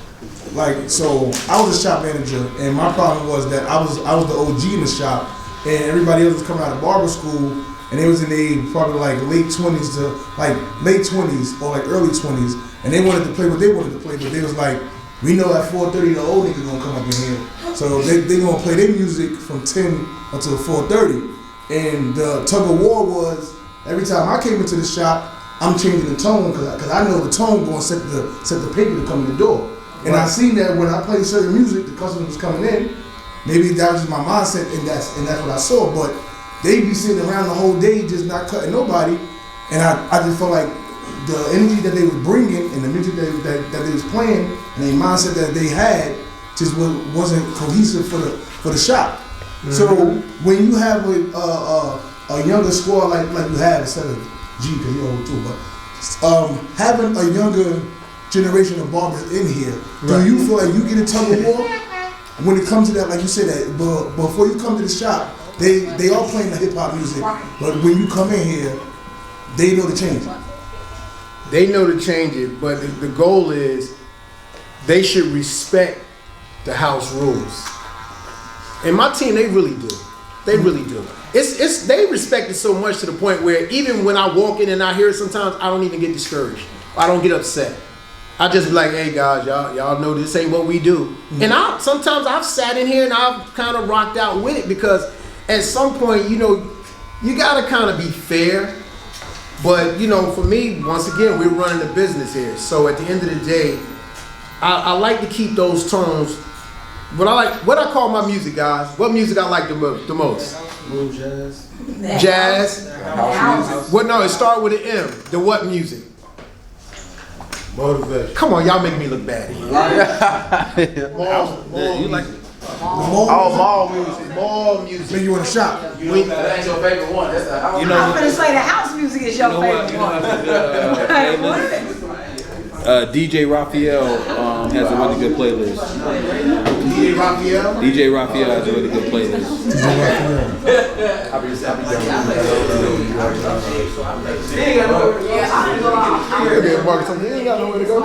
Like, so I was a shop manager, and my problem was that I was the OG in the shop, and everybody else was coming out of barber school, and they was in their probably like late 20s to like late 20s or like early 20s, and they wanted to play what they wanted to play, but they was like, we know at 4:30 the old niggas gonna come up in here, so they gonna play their music from 10 until 4:30. And the tug of war was, every time I came into the shop, I'm changing the tone because I know the tone going to set the paper to come in the door. And I seen that when I played certain music, the customers was coming in. Maybe that was just my mindset, and that's what I saw. But they be sitting around the whole day just not cutting nobody. And I just felt like the energy that they was bringing and the music that they was playing and the mindset that they had just wasn't cohesive for the shop. Mm-hmm. So when you have a younger squad like you have, instead of G, because you're old too, but having a younger generation of barbers in here, do you feel like you get a tug of war when it comes to that? Like you said, that before you come to the shop, they all playing the hip hop music, but when you come in here, they know to change it. They know to change it, but the goal is they should respect the house rules. And my team, they really do. They really do. They respect it so much to the point where even when I walk in and I hear it sometimes, I don't even get discouraged. I don't get upset. I just be like, hey guys, y'all know this ain't what we do. Mm-hmm. And sometimes I've sat in here and I've kind of rocked out with it because at some point, you know, you gotta kind of be fair. But you know, for me, once again, we're running the business here. So at the end of the day, I like to keep those tones. What I call my music, guys. What music I like the most? Smooth jazz. Jazz. House music. What? No, it started with an M. The what music? Motivation. Come on, y'all make me look bad here. You like mall music. Mall music. Then you in the shop. That ain't your favorite one. That's the house. I'm gonna say the house music is your favorite one. DJ Raphael has a really good playlist. DJ Raphael? DJ Raphael has a really good playlist. Marcus, you ain't got nowhere to go.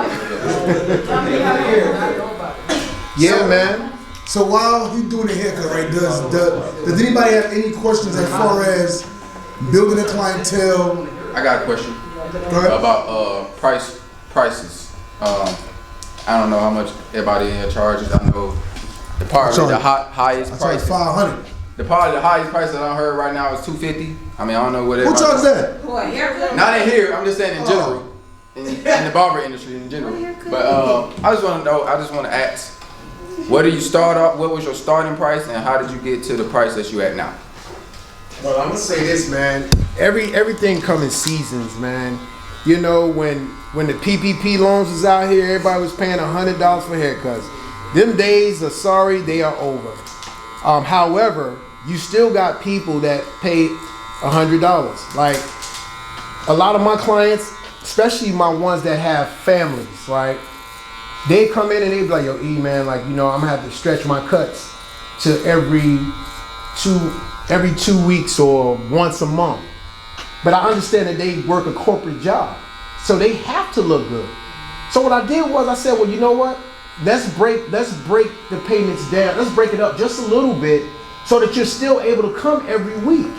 Yeah, man. So while he doing the haircut, right, does anybody have any questions as far as building a clientele? I got a question Go ahead. about prices. I don't know how much everybody in here charges. I know the highest price. 500. The highest price that I heard right now is $250. I mean, I don't know what Who everybody. charges that? Who, a haircut? Not in here. I'm just saying in general, in the barber industry in general. But I just want to know. I just want to ask, where do you start off? What was your starting price, and how did you get to the price that you at now? Well, I'm gonna say this, man. Everything come in seasons, man. You know, when the PPP loans was out here, everybody was paying $100 for haircuts. Them days are sorry, they are over. However, you still got people that pay $100. Like a lot of my clients, especially my ones that have families, right? They come in and they be like, yo, E, man, like, you know, I'm gonna have to stretch my cuts to every 2 weeks or once a month. But I understand that they work a corporate job, so they have to look good. So what I did was I said, well, you know what? Let's break the payments down. Let's break it up just a little bit so that you're still able to come every week.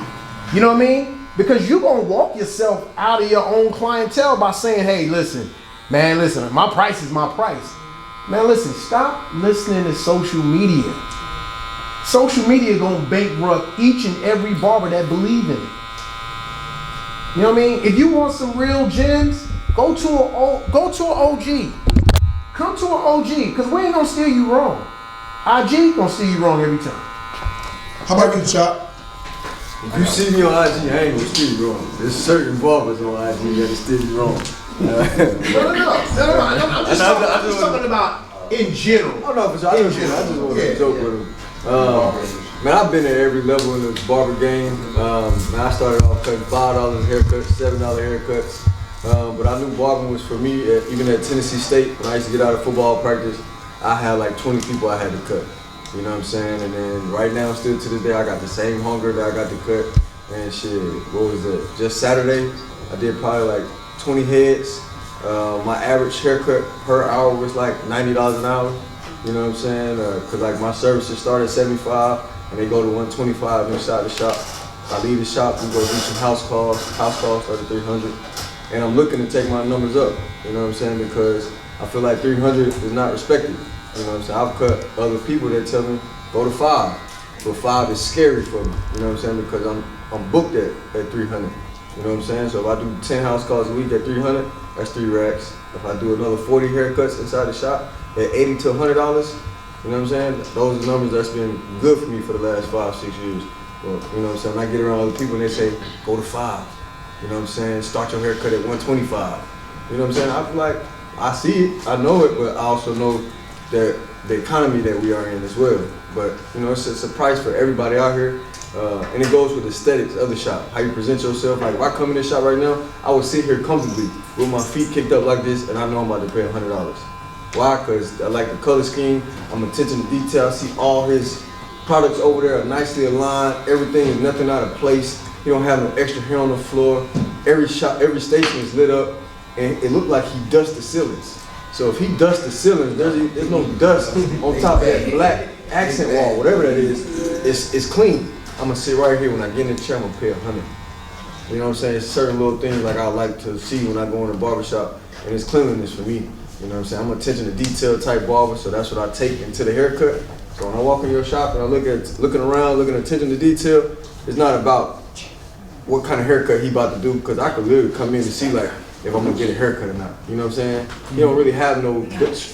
You know what I mean? Because you're gonna walk yourself out of your own clientele by saying, hey, listen, my price is my price. Man, listen, stop listening to social media. Social media gonna bankrupt each and every barber that believe in it. You know what I mean? If you want some real gems, go to an OG. Come to an OG, because we ain't gonna steer you wrong. IG gonna steer you wrong every time. How about you, Chop? If you see me on IG, I ain't gonna steer you wrong. There's certain barbers on IG that'll steer you wrong. No. I'm just talking about in general. Oh no, for sure. I just want to joke with him. Man, I've been at every level in the barber game. Man, I started off cutting $5 haircuts, $7 haircuts. But I knew barbering was for me. Even at Tennessee State, when I used to get out of football practice, I had like 20 people I had to cut. You know what I'm saying? And then right now, still to this day, I got the same hunger that I got to cut. And shit, what was it? Just Saturday, I did probably like 20 heads. My average haircut per hour was like $90 an hour. You know what I'm saying? Cause like my services start at 75 and they go to 125 inside the shop. I leave the shop, we go do some house calls. House calls start at 300. And I'm looking to take my numbers up. You know what I'm saying? Because I feel like 300 is not respected. You know what I'm saying? I've cut other people that tell me go to 5. But 5 is scary for me. You know what I'm saying? Because I'm booked at 300. You know what I'm saying? So if I do 10 house calls a week at 300, that's 3 racks. If I do another 40 haircuts inside the shop at $80 to $100, you know what I'm saying? Those are numbers that's been good for me for the last 5-6 years. Well, you know what I'm saying? When I get around other people and they say, go to 5. You know what I'm saying? Start your haircut at 125. You know what I'm saying? I feel like I see it, I know it, but I also know that the economy that we are in as well. But you know, it's a price for everybody out here. And it goes with aesthetics of the shop, how you present yourself. Like if I come in this shop right now, I would sit here comfortably with my feet kicked up like this, and I know I'm about to pay $100. Why? Because I like the color scheme. I'm attention to detail. I see all his products over there are nicely aligned. Everything is nothing out of place. He don't have no extra hair on the floor. Every shop, every station is lit up, and it looked like he dusts the ceilings. So if he dusts the ceilings, there's no dust on top of that black accent wall, whatever that is. It's clean. I'm gonna sit right here. When I get in the chair, I'm gonna pay $100. You know what I'm saying? It's certain little things like I like to see when I go in the barbershop, and it's cleanliness for me. You know what I'm saying? I'm an attention to detail type barber, so that's what I take into the haircut. So when I walk in your shop and I looking around, looking at attention to detail, it's not about what kind of haircut he about to do, because I could literally come in and see like if I'm gonna get a haircut or not. You know what I'm saying? He don't really have no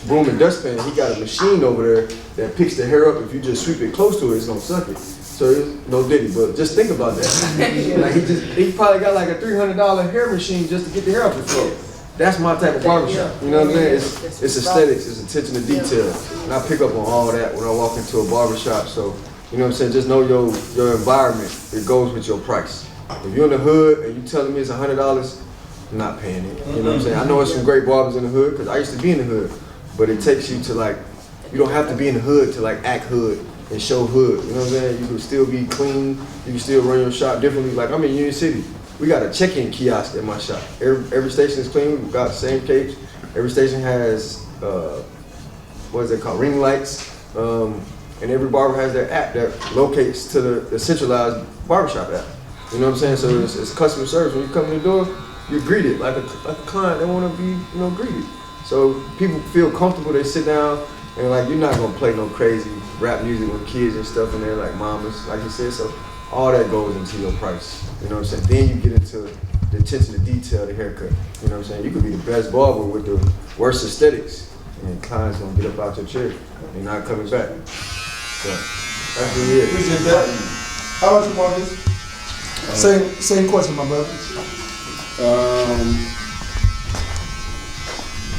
broom and dustpan. He got a machine over there that picks the hair up. If you just sweep it close to it, it's gonna suck it. So it's no diddy, but just think about that. Like he probably got like a $300 hair machine just to get the hair off the floor. That's my type of barbershop. You know what I'm saying? It's aesthetics, it's attention to detail. And I pick up on all that when I walk into a barbershop. So, you know what I'm saying? Just know your environment. It goes with your price. If you're in the hood and you telling me it's $100, not paying it. You know what I'm saying? I know it's some great barbers in the hood because I used to be in the hood, but it takes you to like, you don't have to be in the hood to like act hood and show hood. You know what I'm saying? You can still be clean. You can still run your shop differently. Like I'm in Union City. We got a check-in kiosk at my shop. Every station is clean. We've got the same capes. Every station has, what is it called, ring lights. And every barber has their app that locates to the centralized barbershop app. You know what I'm saying? So it's customer service. When you come in the door, you're greeted like a client. They want to be, greeted. So people feel comfortable. They sit down and like, you're not gonna play no crazy rap music with kids and stuff in there like mamas, like you said. So all that goes into your price. You know what I'm saying? Then you get into the attention to detail, the haircut. You know what I'm saying? You could be the best barber with the worst aesthetics, and clients gonna get up out your chair. They're not coming back. So that's really it. Appreciate that. How about you, Marcus? Same question, my brother.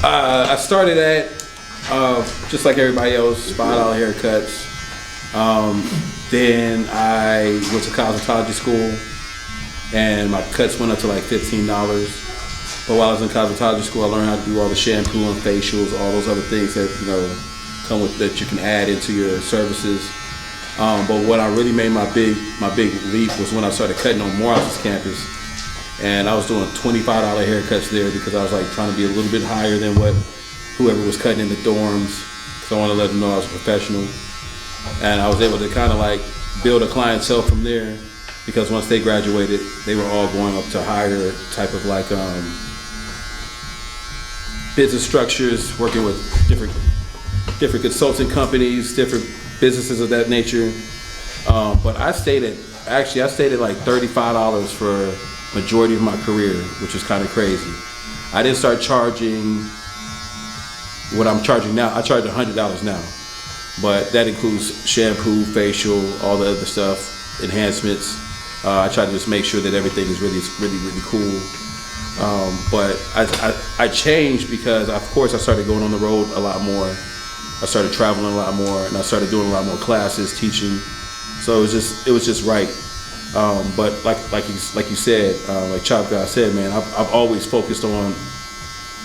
I started at just like everybody else, $5 haircuts. Then I went to cosmetology school, and my cuts went up to like $15. But while I was in cosmetology school, I learned how to do all the shampoo and facials, all those other things that come with that you can add into your services. But what I really made my big leap was when I started cutting on Morris's campus, and I was doing $25 haircuts there because I was like trying to be a little bit higher than what whoever was cutting in the dorms. So I wanted to let them know I was a professional, and I was able to kind of like build a clientele from there because once they graduated, they were all going up to higher type of like business structures, working with different consulting companies, different businesses of that nature. But I stayed at like $35 for majority of my career, which is kind of crazy. I didn't start charging what I'm charging now. I charge $100 now, but that includes shampoo, facial, all the other stuff, enhancements. I try to just make sure that everything is really cool. But I changed because, of course, I started going on the road a lot more. I started traveling a lot more, and I started doing a lot more classes, teaching. So it was just right. But like you said, like Chop God said, man, I've always focused on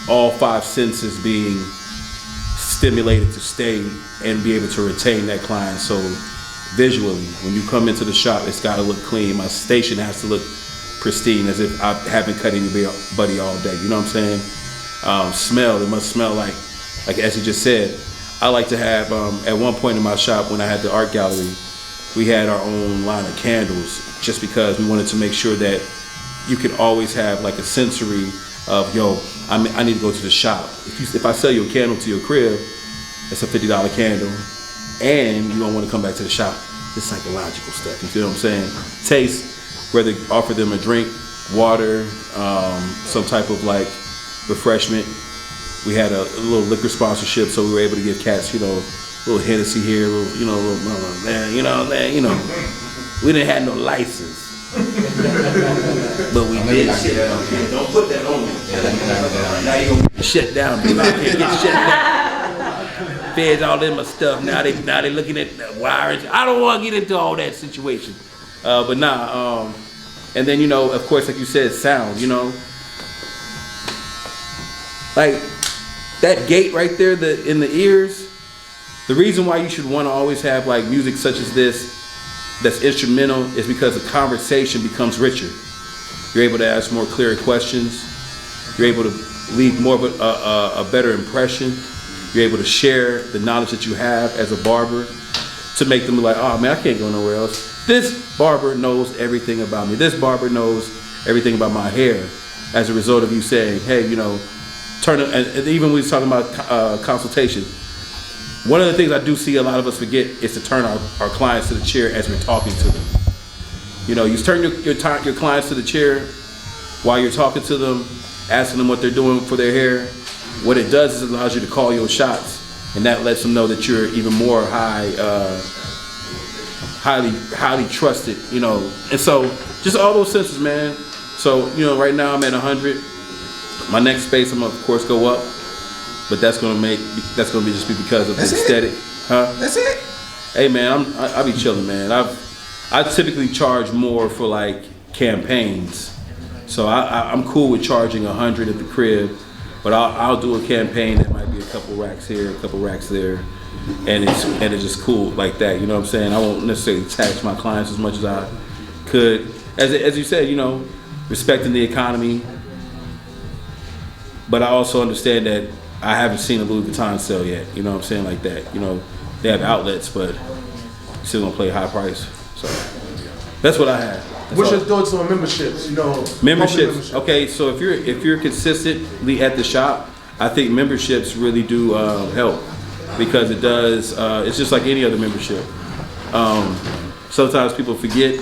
all 5 senses being stimulated to stay and be able to retain that client. So visually, when you come into the shop, it's got to look clean. My station has to look pristine, as if I haven't cut anybody all day. You know what I'm saying? Smell, it must smell like as he just said. I like to have, at one point in my shop when I had the art gallery, we had our own line of candles just because we wanted to make sure that you could always have like a sensory of, yo, I need to go to the shop. If I sell you a candle to your crib, it's a $50 candle, and you don't want to come back to the shop. It's psychological stuff, you feel what I'm saying? Taste, whether offer them a drink, water, some type of like refreshment. We had a little liquor sponsorship, so we were able to give cats, a little Hennessy here, a little there, we didn't have no license. But we did shit. Don't put that on me. Now you're gonna get shut down, baby. I can't get shut down. Feds all in my stuff. Now they looking at the wires. I don't want to get into all that situation. But nah, and then of course, like you said, sound. Like that gate right there, in the ears. The reason why you should want to always have like music such as this, that's instrumental, is because the conversation becomes richer. You're able to ask more clearer questions. You're able to leave more of a better impression. You're able to share the knowledge that you have as a barber to make them like, oh man, I can't go nowhere else. This barber knows everything about me. This barber knows everything about my hair, as a result of you saying, hey, turn it. And even when we was talking about consultation, one of the things I do see a lot of us forget is to turn our clients to the chair as we're talking to them. You turn your clients to the chair while you're talking to them, asking them what they're doing for their hair. What it does is it allows you to call your shots, and that lets them know that you're even more highly trusted. And so just all those senses, man. So right now I'm at 100. My next space, I'm gonna of course go up. But that's gonna be just because of the aesthetic, huh? That's it. Hey man, I be chilling, man. I typically charge more for like campaigns, So I'm cool with charging 100 at the crib, but I'll do a campaign that might be a couple racks here, a couple racks there, and it's just cool like that. You know what I'm saying? I won't necessarily tax my clients as much as I could. As you said, you know, respecting the economy, but I also understand that I haven't seen a Louis Vuitton sale yet. You know what I'm saying? Like that. You know, they have outlets, but still gonna play high price. So that's what I have. What's your thoughts on memberships? You know, Memberships. Okay, so if you're consistently at the shop, I think memberships really do help because it does. It's just like any other membership. Sometimes people forget.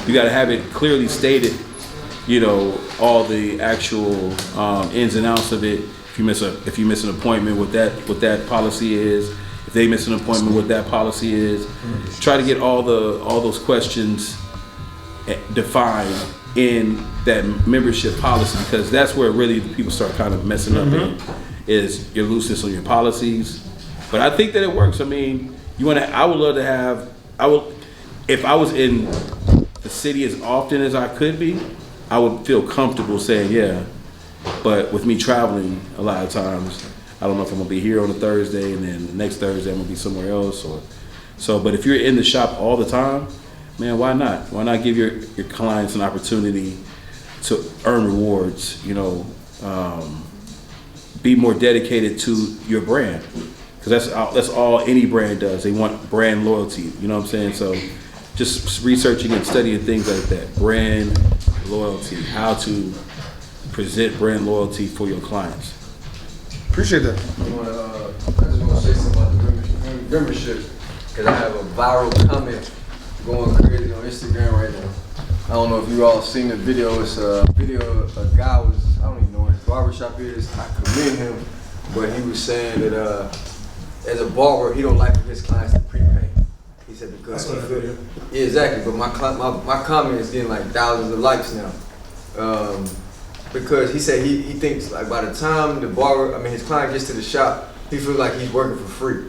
You got to have it clearly stated. You know, all the actual ins and outs of it. If you miss an appointment, what that policy is. If they miss an appointment, what that policy is. Try to get all those questions defined in that membership policy, because that's where really the people start kind of messing up in, is your looseness on your policies. But I think that it works. I mean, I would love to have, if I was in the city as often as I could be, I would feel comfortable saying yeah. But with me traveling a lot of times, I don't know if I'm gonna be here on a Thursday and then the next Thursday I'm gonna be somewhere else, but if you're in the shop all the time, man, why not? Why not give your clients an opportunity to earn rewards, you know, be more dedicated to your brand. Because that's all any brand does. They want brand loyalty, you know what I'm saying? So just researching and studying things like that. Brand loyalty, how to present brand loyalty for your clients. Appreciate that. I just want to say something about the membership, because I have a viral comment going crazy on Instagram right now. I don't know if you all seen the video. It's a video of a guy I don't even know what his barbershop is. I commend him, but he was saying that as a barber, he don't like for his clients to prepay. He said because yeah, exactly. But my comment is getting like thousands of likes now, because he said he thinks like by the time his client gets to the shop, he feels like he's working for free.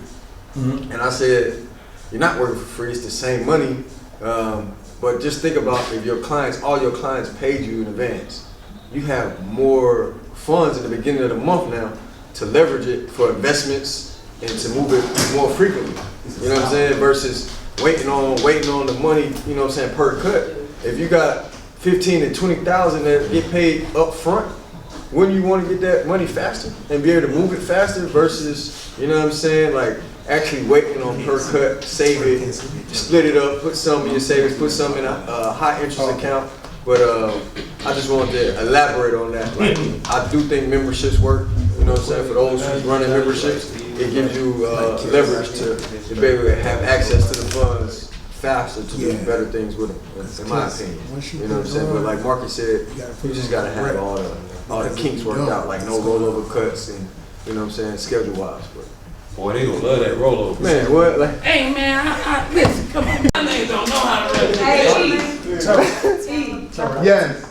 And I said, you're not working for free, it's the same money, but just think about if all your clients paid you in advance. You have more funds in the beginning of the month now to leverage it for investments and to move it more frequently. You know what I'm saying? Versus waiting on the money, you know what I'm saying, per cut. If you got 15 to 20,000 that get paid up front, wouldn't you want to get that money faster and be able to move it faster versus, you know what I'm saying, like actually waiting on per cut, save it, split it up, put some in your savings, put some in a high interest account. But I just wanted to elaborate on that. Like, I do think memberships work, you know what I'm saying, for those who's running memberships. It gives you leverage to be able to have access to the funds faster to do better things with them, in my opinion. You know what I'm saying? But like Marcus said, you just gotta have all the kinks worked out, like no rollover cuts and, you know what I'm saying, schedule-wise. Boy, they gonna love that rollover. Man, what? Like, Hey man, listen, come on. Niggas don't know how to run. Hey, Yes.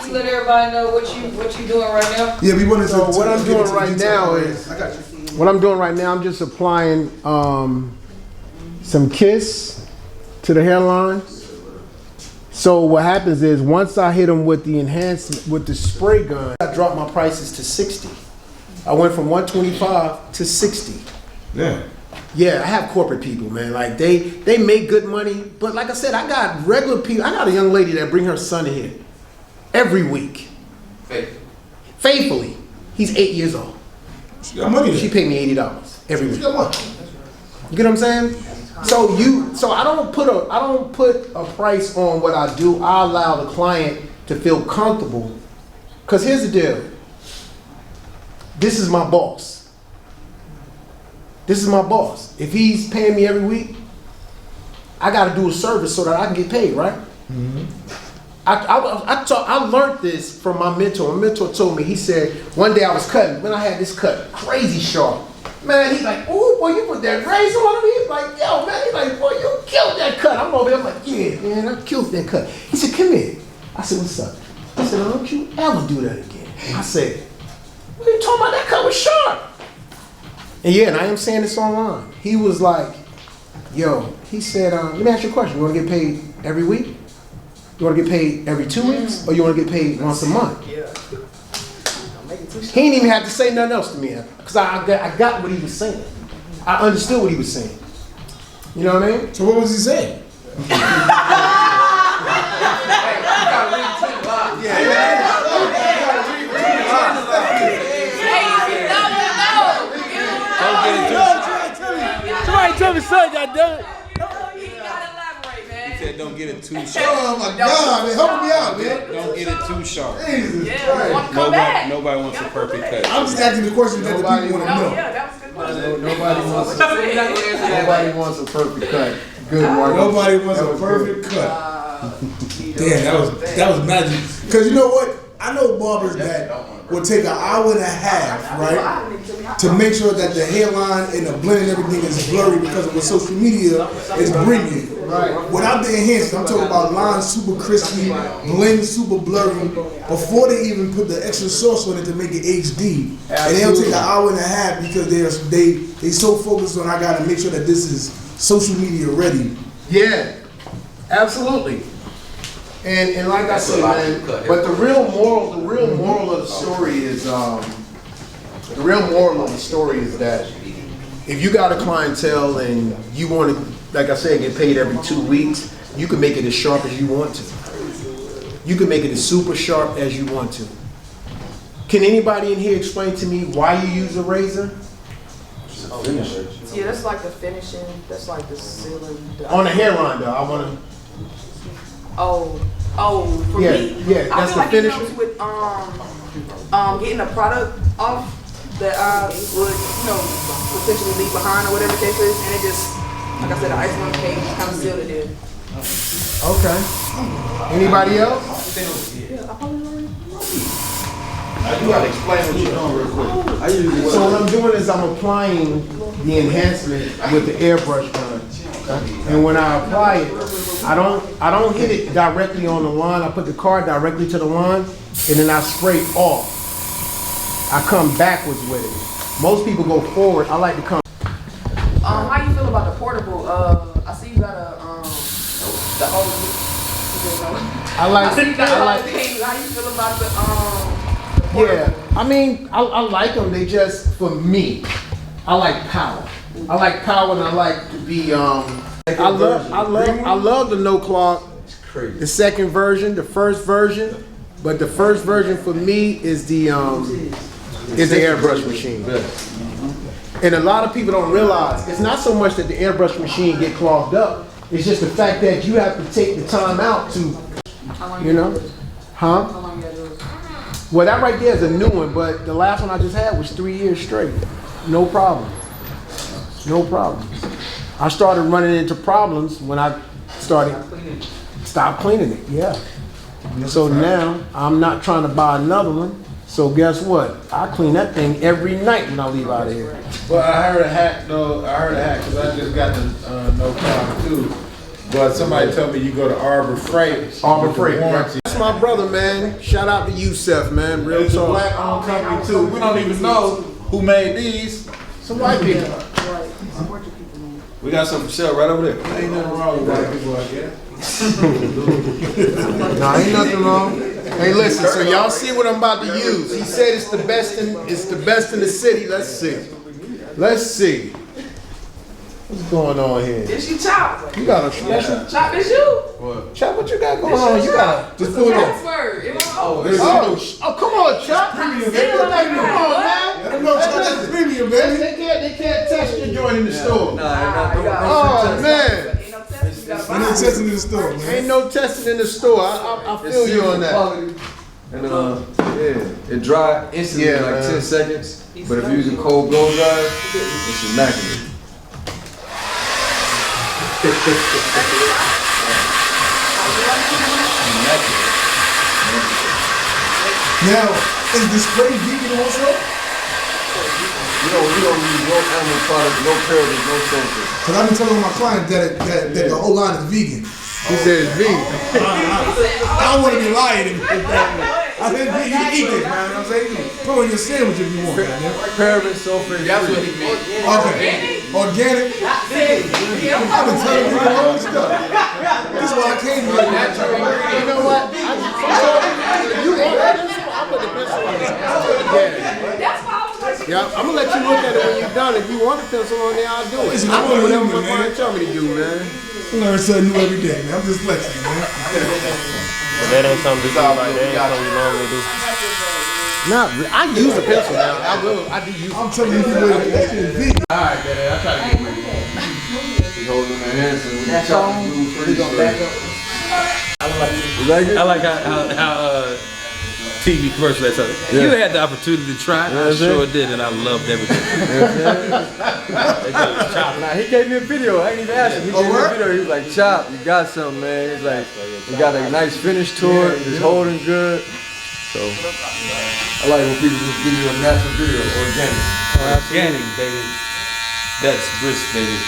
you let everybody know what you doing right now? Yeah, we wanted to. So what I'm get doing into right detail. now is, I got you. what I'm doing right now, I'm just applying some Kiss to the hairline. So what happens is once I hit them with the enhancement, with the spray gun, I dropped my prices to 60. I went from 125 to 60. Yeah. Yeah, I have corporate people, man. Like they make good money, but like I said, I got regular people. I got a young lady that bring her son in here every week, faithfully. He's 8 years old. She got money. She paid me $80 every week. She got money. You get what I'm saying? So I don't put a price on what I do. I allow the client to feel comfortable. Cause here's the deal. This is my boss. This is my boss. If he's paying me every week, I got to do a service so that I can get paid, right? I learned this from my mentor. My mentor told me, he said, one day I was cutting, when I had this cut, crazy sharp. Man, he's like, ooh, boy, you put that razor on me? He's like, yo, man, he's like, boy, you killed that cut. I'm over there, I'm like, yeah, man, I killed that cut. He said, come here. I said, what's up? He said, don't you ever do that again. I said, what are you talking about? That cut was sharp. And yeah, and I am saying this online. He was like, yo, he said, let me ask you a question. You want to get paid every week? You want to get paid every 2 weeks, or you want to get paid once a month? Yeah. Don't make it too He didn't even have to say nothing else to me, because I got what he was saying. I understood what he was saying. You know what I mean? So what was he saying? Somebody tell me something, goddamn it. He said, don't get it too sharp. Oh my God, man, help me out, man. Don't get it too sharp. Jesus Christ. Nobody wants a perfect cut. I'm just asking the question that the people want to know. Nobody wants a perfect cut. Good Mark. Nobody wants a perfect cut. Damn, that was magic. Because you know what? I know barbers that will take an hour and a half, right, to make sure that the hairline and the blend and everything is blurry because of what social media is bringing. Right. Without the enhancements, I'm talking about lines super crispy, blend super blurry, before they even put the extra sauce on it to make it HD. And they'll take an hour and a half because they so focused on, I gotta make sure that this is social media ready. Yeah, absolutely. And like I said, man, but the real moral of the story is that if you got a clientele and you want to, like I said, get paid every 2 weeks, you can make it as sharp as you want to. You can make it as super sharp as you want to. Can anybody in here explain to me why you use a razor? Yeah, that's like the finishing. That's like the sealing. On the hairline, though, I want to. For Yeah, me, yeah, I that's feel the like it finisher. helps with getting a product off that I would, potentially leave behind or whatever the case is, and it just, like I said, the icing on the cake kind of sealed it in. Okay. Anybody else? You gotta explain what you're doing real quick. So what I'm doing is I'm applying the enhancement with the airbrush gun. And when I apply it, I don't hit it directly on the line. I put the card directly to the line, and then I spray off. I come backwards with it. Most people go forward. I like to come. How you feel about the portable? I see you got the whole. I like. I see you got the whole thing. How you feel about the portable? Yeah, I mean, I like them. They just, for me, I like power. I like power, and I like to be. I love the no clog. The second version, the first version, but the first version for me is the airbrush machine. And a lot of people don't realize it's not so much that the airbrush machine get clogged up. It's just the fact that you have to take the time out to, huh? Well, that right there is a new one, but the last one I just had was 3 years straight. No problem. No problem. I started running into problems when I stopped cleaning it, yeah. So now, I'm not trying to buy another one, so guess what? I clean that thing every night when I leave out of here. Well, I heard a hack because I just got the no problem too. But somebody told me you go to Arbor Freight. Arbor Freight, that's my brother, man. Shout out to Yusef, man. Real It's a talk. black owned company too. We don't even know who made these. Some white people. We got some for sale right over there. Ain't nothing wrong with white people, I guess. Nah, ain't nothing wrong. Hey, listen. So y'all see what I'm about to use? He said it's the best in the city. Let's see. Let's see. What's going on here? It's you chop. You got a special Chop is you. Chop? What you got going on? You got Just pull it off. Come on, Chop. Come on, man. That's premium, baby. They can't test your joint in the store. Oh, man. Ain't no testing in the store, man. Ain't no testing in the store. I feel you on that. And it dry instantly in like 10 seconds. But if you use a cold blow dryer, it's immaculate. Now, is the spray vegan also? We don't use no animal products, no parabens, no sulfur. Because I've been telling my clients that the whole line is vegan. He said it's vegan. I don't want to be lying. I I said, you can eat it, man. I'm saying, you can throw in your sandwich if you want, man. Paraben sulfate. That's what he meant. Okay. Organic. I've been telling you the wrong stuff. This is why I came here. You know what? You want pencil? I'll put the pencil on there. Yeah, I'm gonna let you look at it when you're done. If you want the pencil on there, I'll do it. Listen, I'll do whatever my man. client tell me to do, man. I learn something new every day, man. I'm dyslexic, man. But that ain't something to do like that. Ain't something we normally do. Nah, I use a pencil now. I do use it. I'm telling you, that shit is deep. Alright, man, I try to get with you. He's holding my hand so we can chop the blue pretty straight. You like it? I like how TV commercial that's Yeah. You had the opportunity to try. I sure did, and I loved everything. Nah, he gave me a video. I ain't even asked him. He gave me a video. He was like, Chop, you got something, man. He's like, you got a nice finish to it. It's holding good. So, I like when people just give you a natural video, organic. Organic, baby. That's brisk, baby.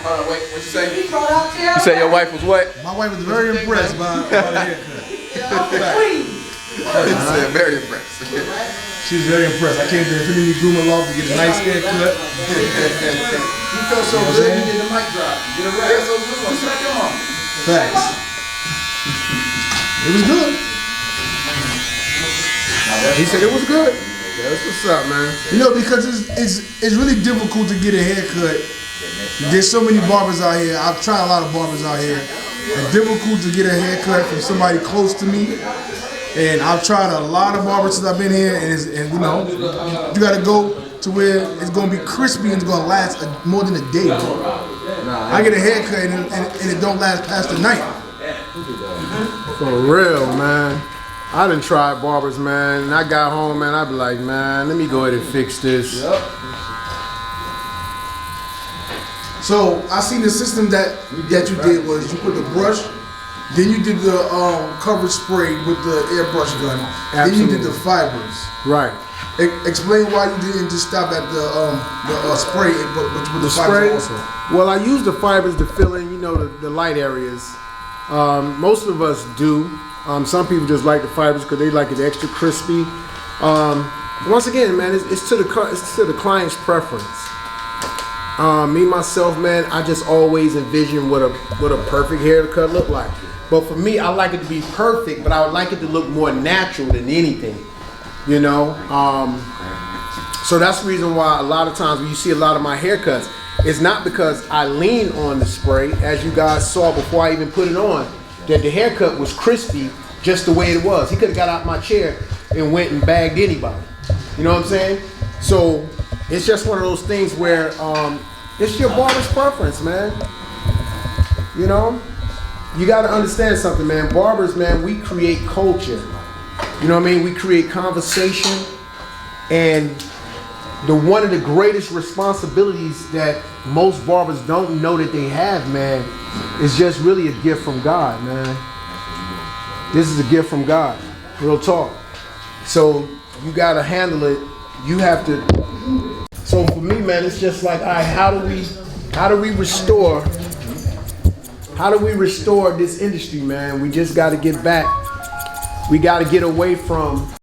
Hold on, wait, what you say? He brought out there. You say your wife was what? My wife was very impressed by the haircut. You said very impressed. She was very impressed. I came to Infinity Grooming Loft to get a nice haircut. You feel so good, you did the mic drop. You did a rap. So good, what's that your mom? Thanks. It was good. He said it was good. That's what's up, man. You know, because it's really difficult to get a haircut. There's so many barbers out here. I've tried a lot of barbers out here. It's difficult to get a haircut from somebody close to me. And I've tried a lot of barbers since I've been here, and you know, you gotta go to where it's gonna be crispy and it's gonna last more than a day. I get a haircut and it don't last past the night. For real, man. I done tried barbers, man, and I got home, man, I'd be like, man, let me go ahead and fix this. So I see the system that you did was you put the brush, then you did the coverage spray with the airbrush gun, then you did the fibers. Right. Explain why you didn't just stop at the spray, but you put the spray fibers also. Well, I use the fibers to fill in, you know, the light areas. Most of us do. Some people just like the fibers because they like it extra crispy. Once again, man, it's to the client's preference. Me myself, man, I just always envision what a perfect haircut look like. But for me, I like it to be perfect, but I would like it to look more natural than anything. You know, so that's the reason why a lot of times when you see a lot of my haircuts, it's not because I lean on the spray, as you guys saw before I even put it on, that the haircut was crispy just the way it was. He could have got out my chair and went and bagged anybody. You know what I'm saying? So it's just one of those things where it's your barber's preference, man. You know? You got to understand something, man. Barbers, man, we create culture. You know what I mean? We create conversation. And one of the greatest responsibilities that most barbers don't know that they have, man, is just really a gift from God, man. This is a gift from God. Real talk. So you got to handle it. You have to. So for me, man, it's just like, all right, how do we restore this industry, man? We just got to get back. We got to get away from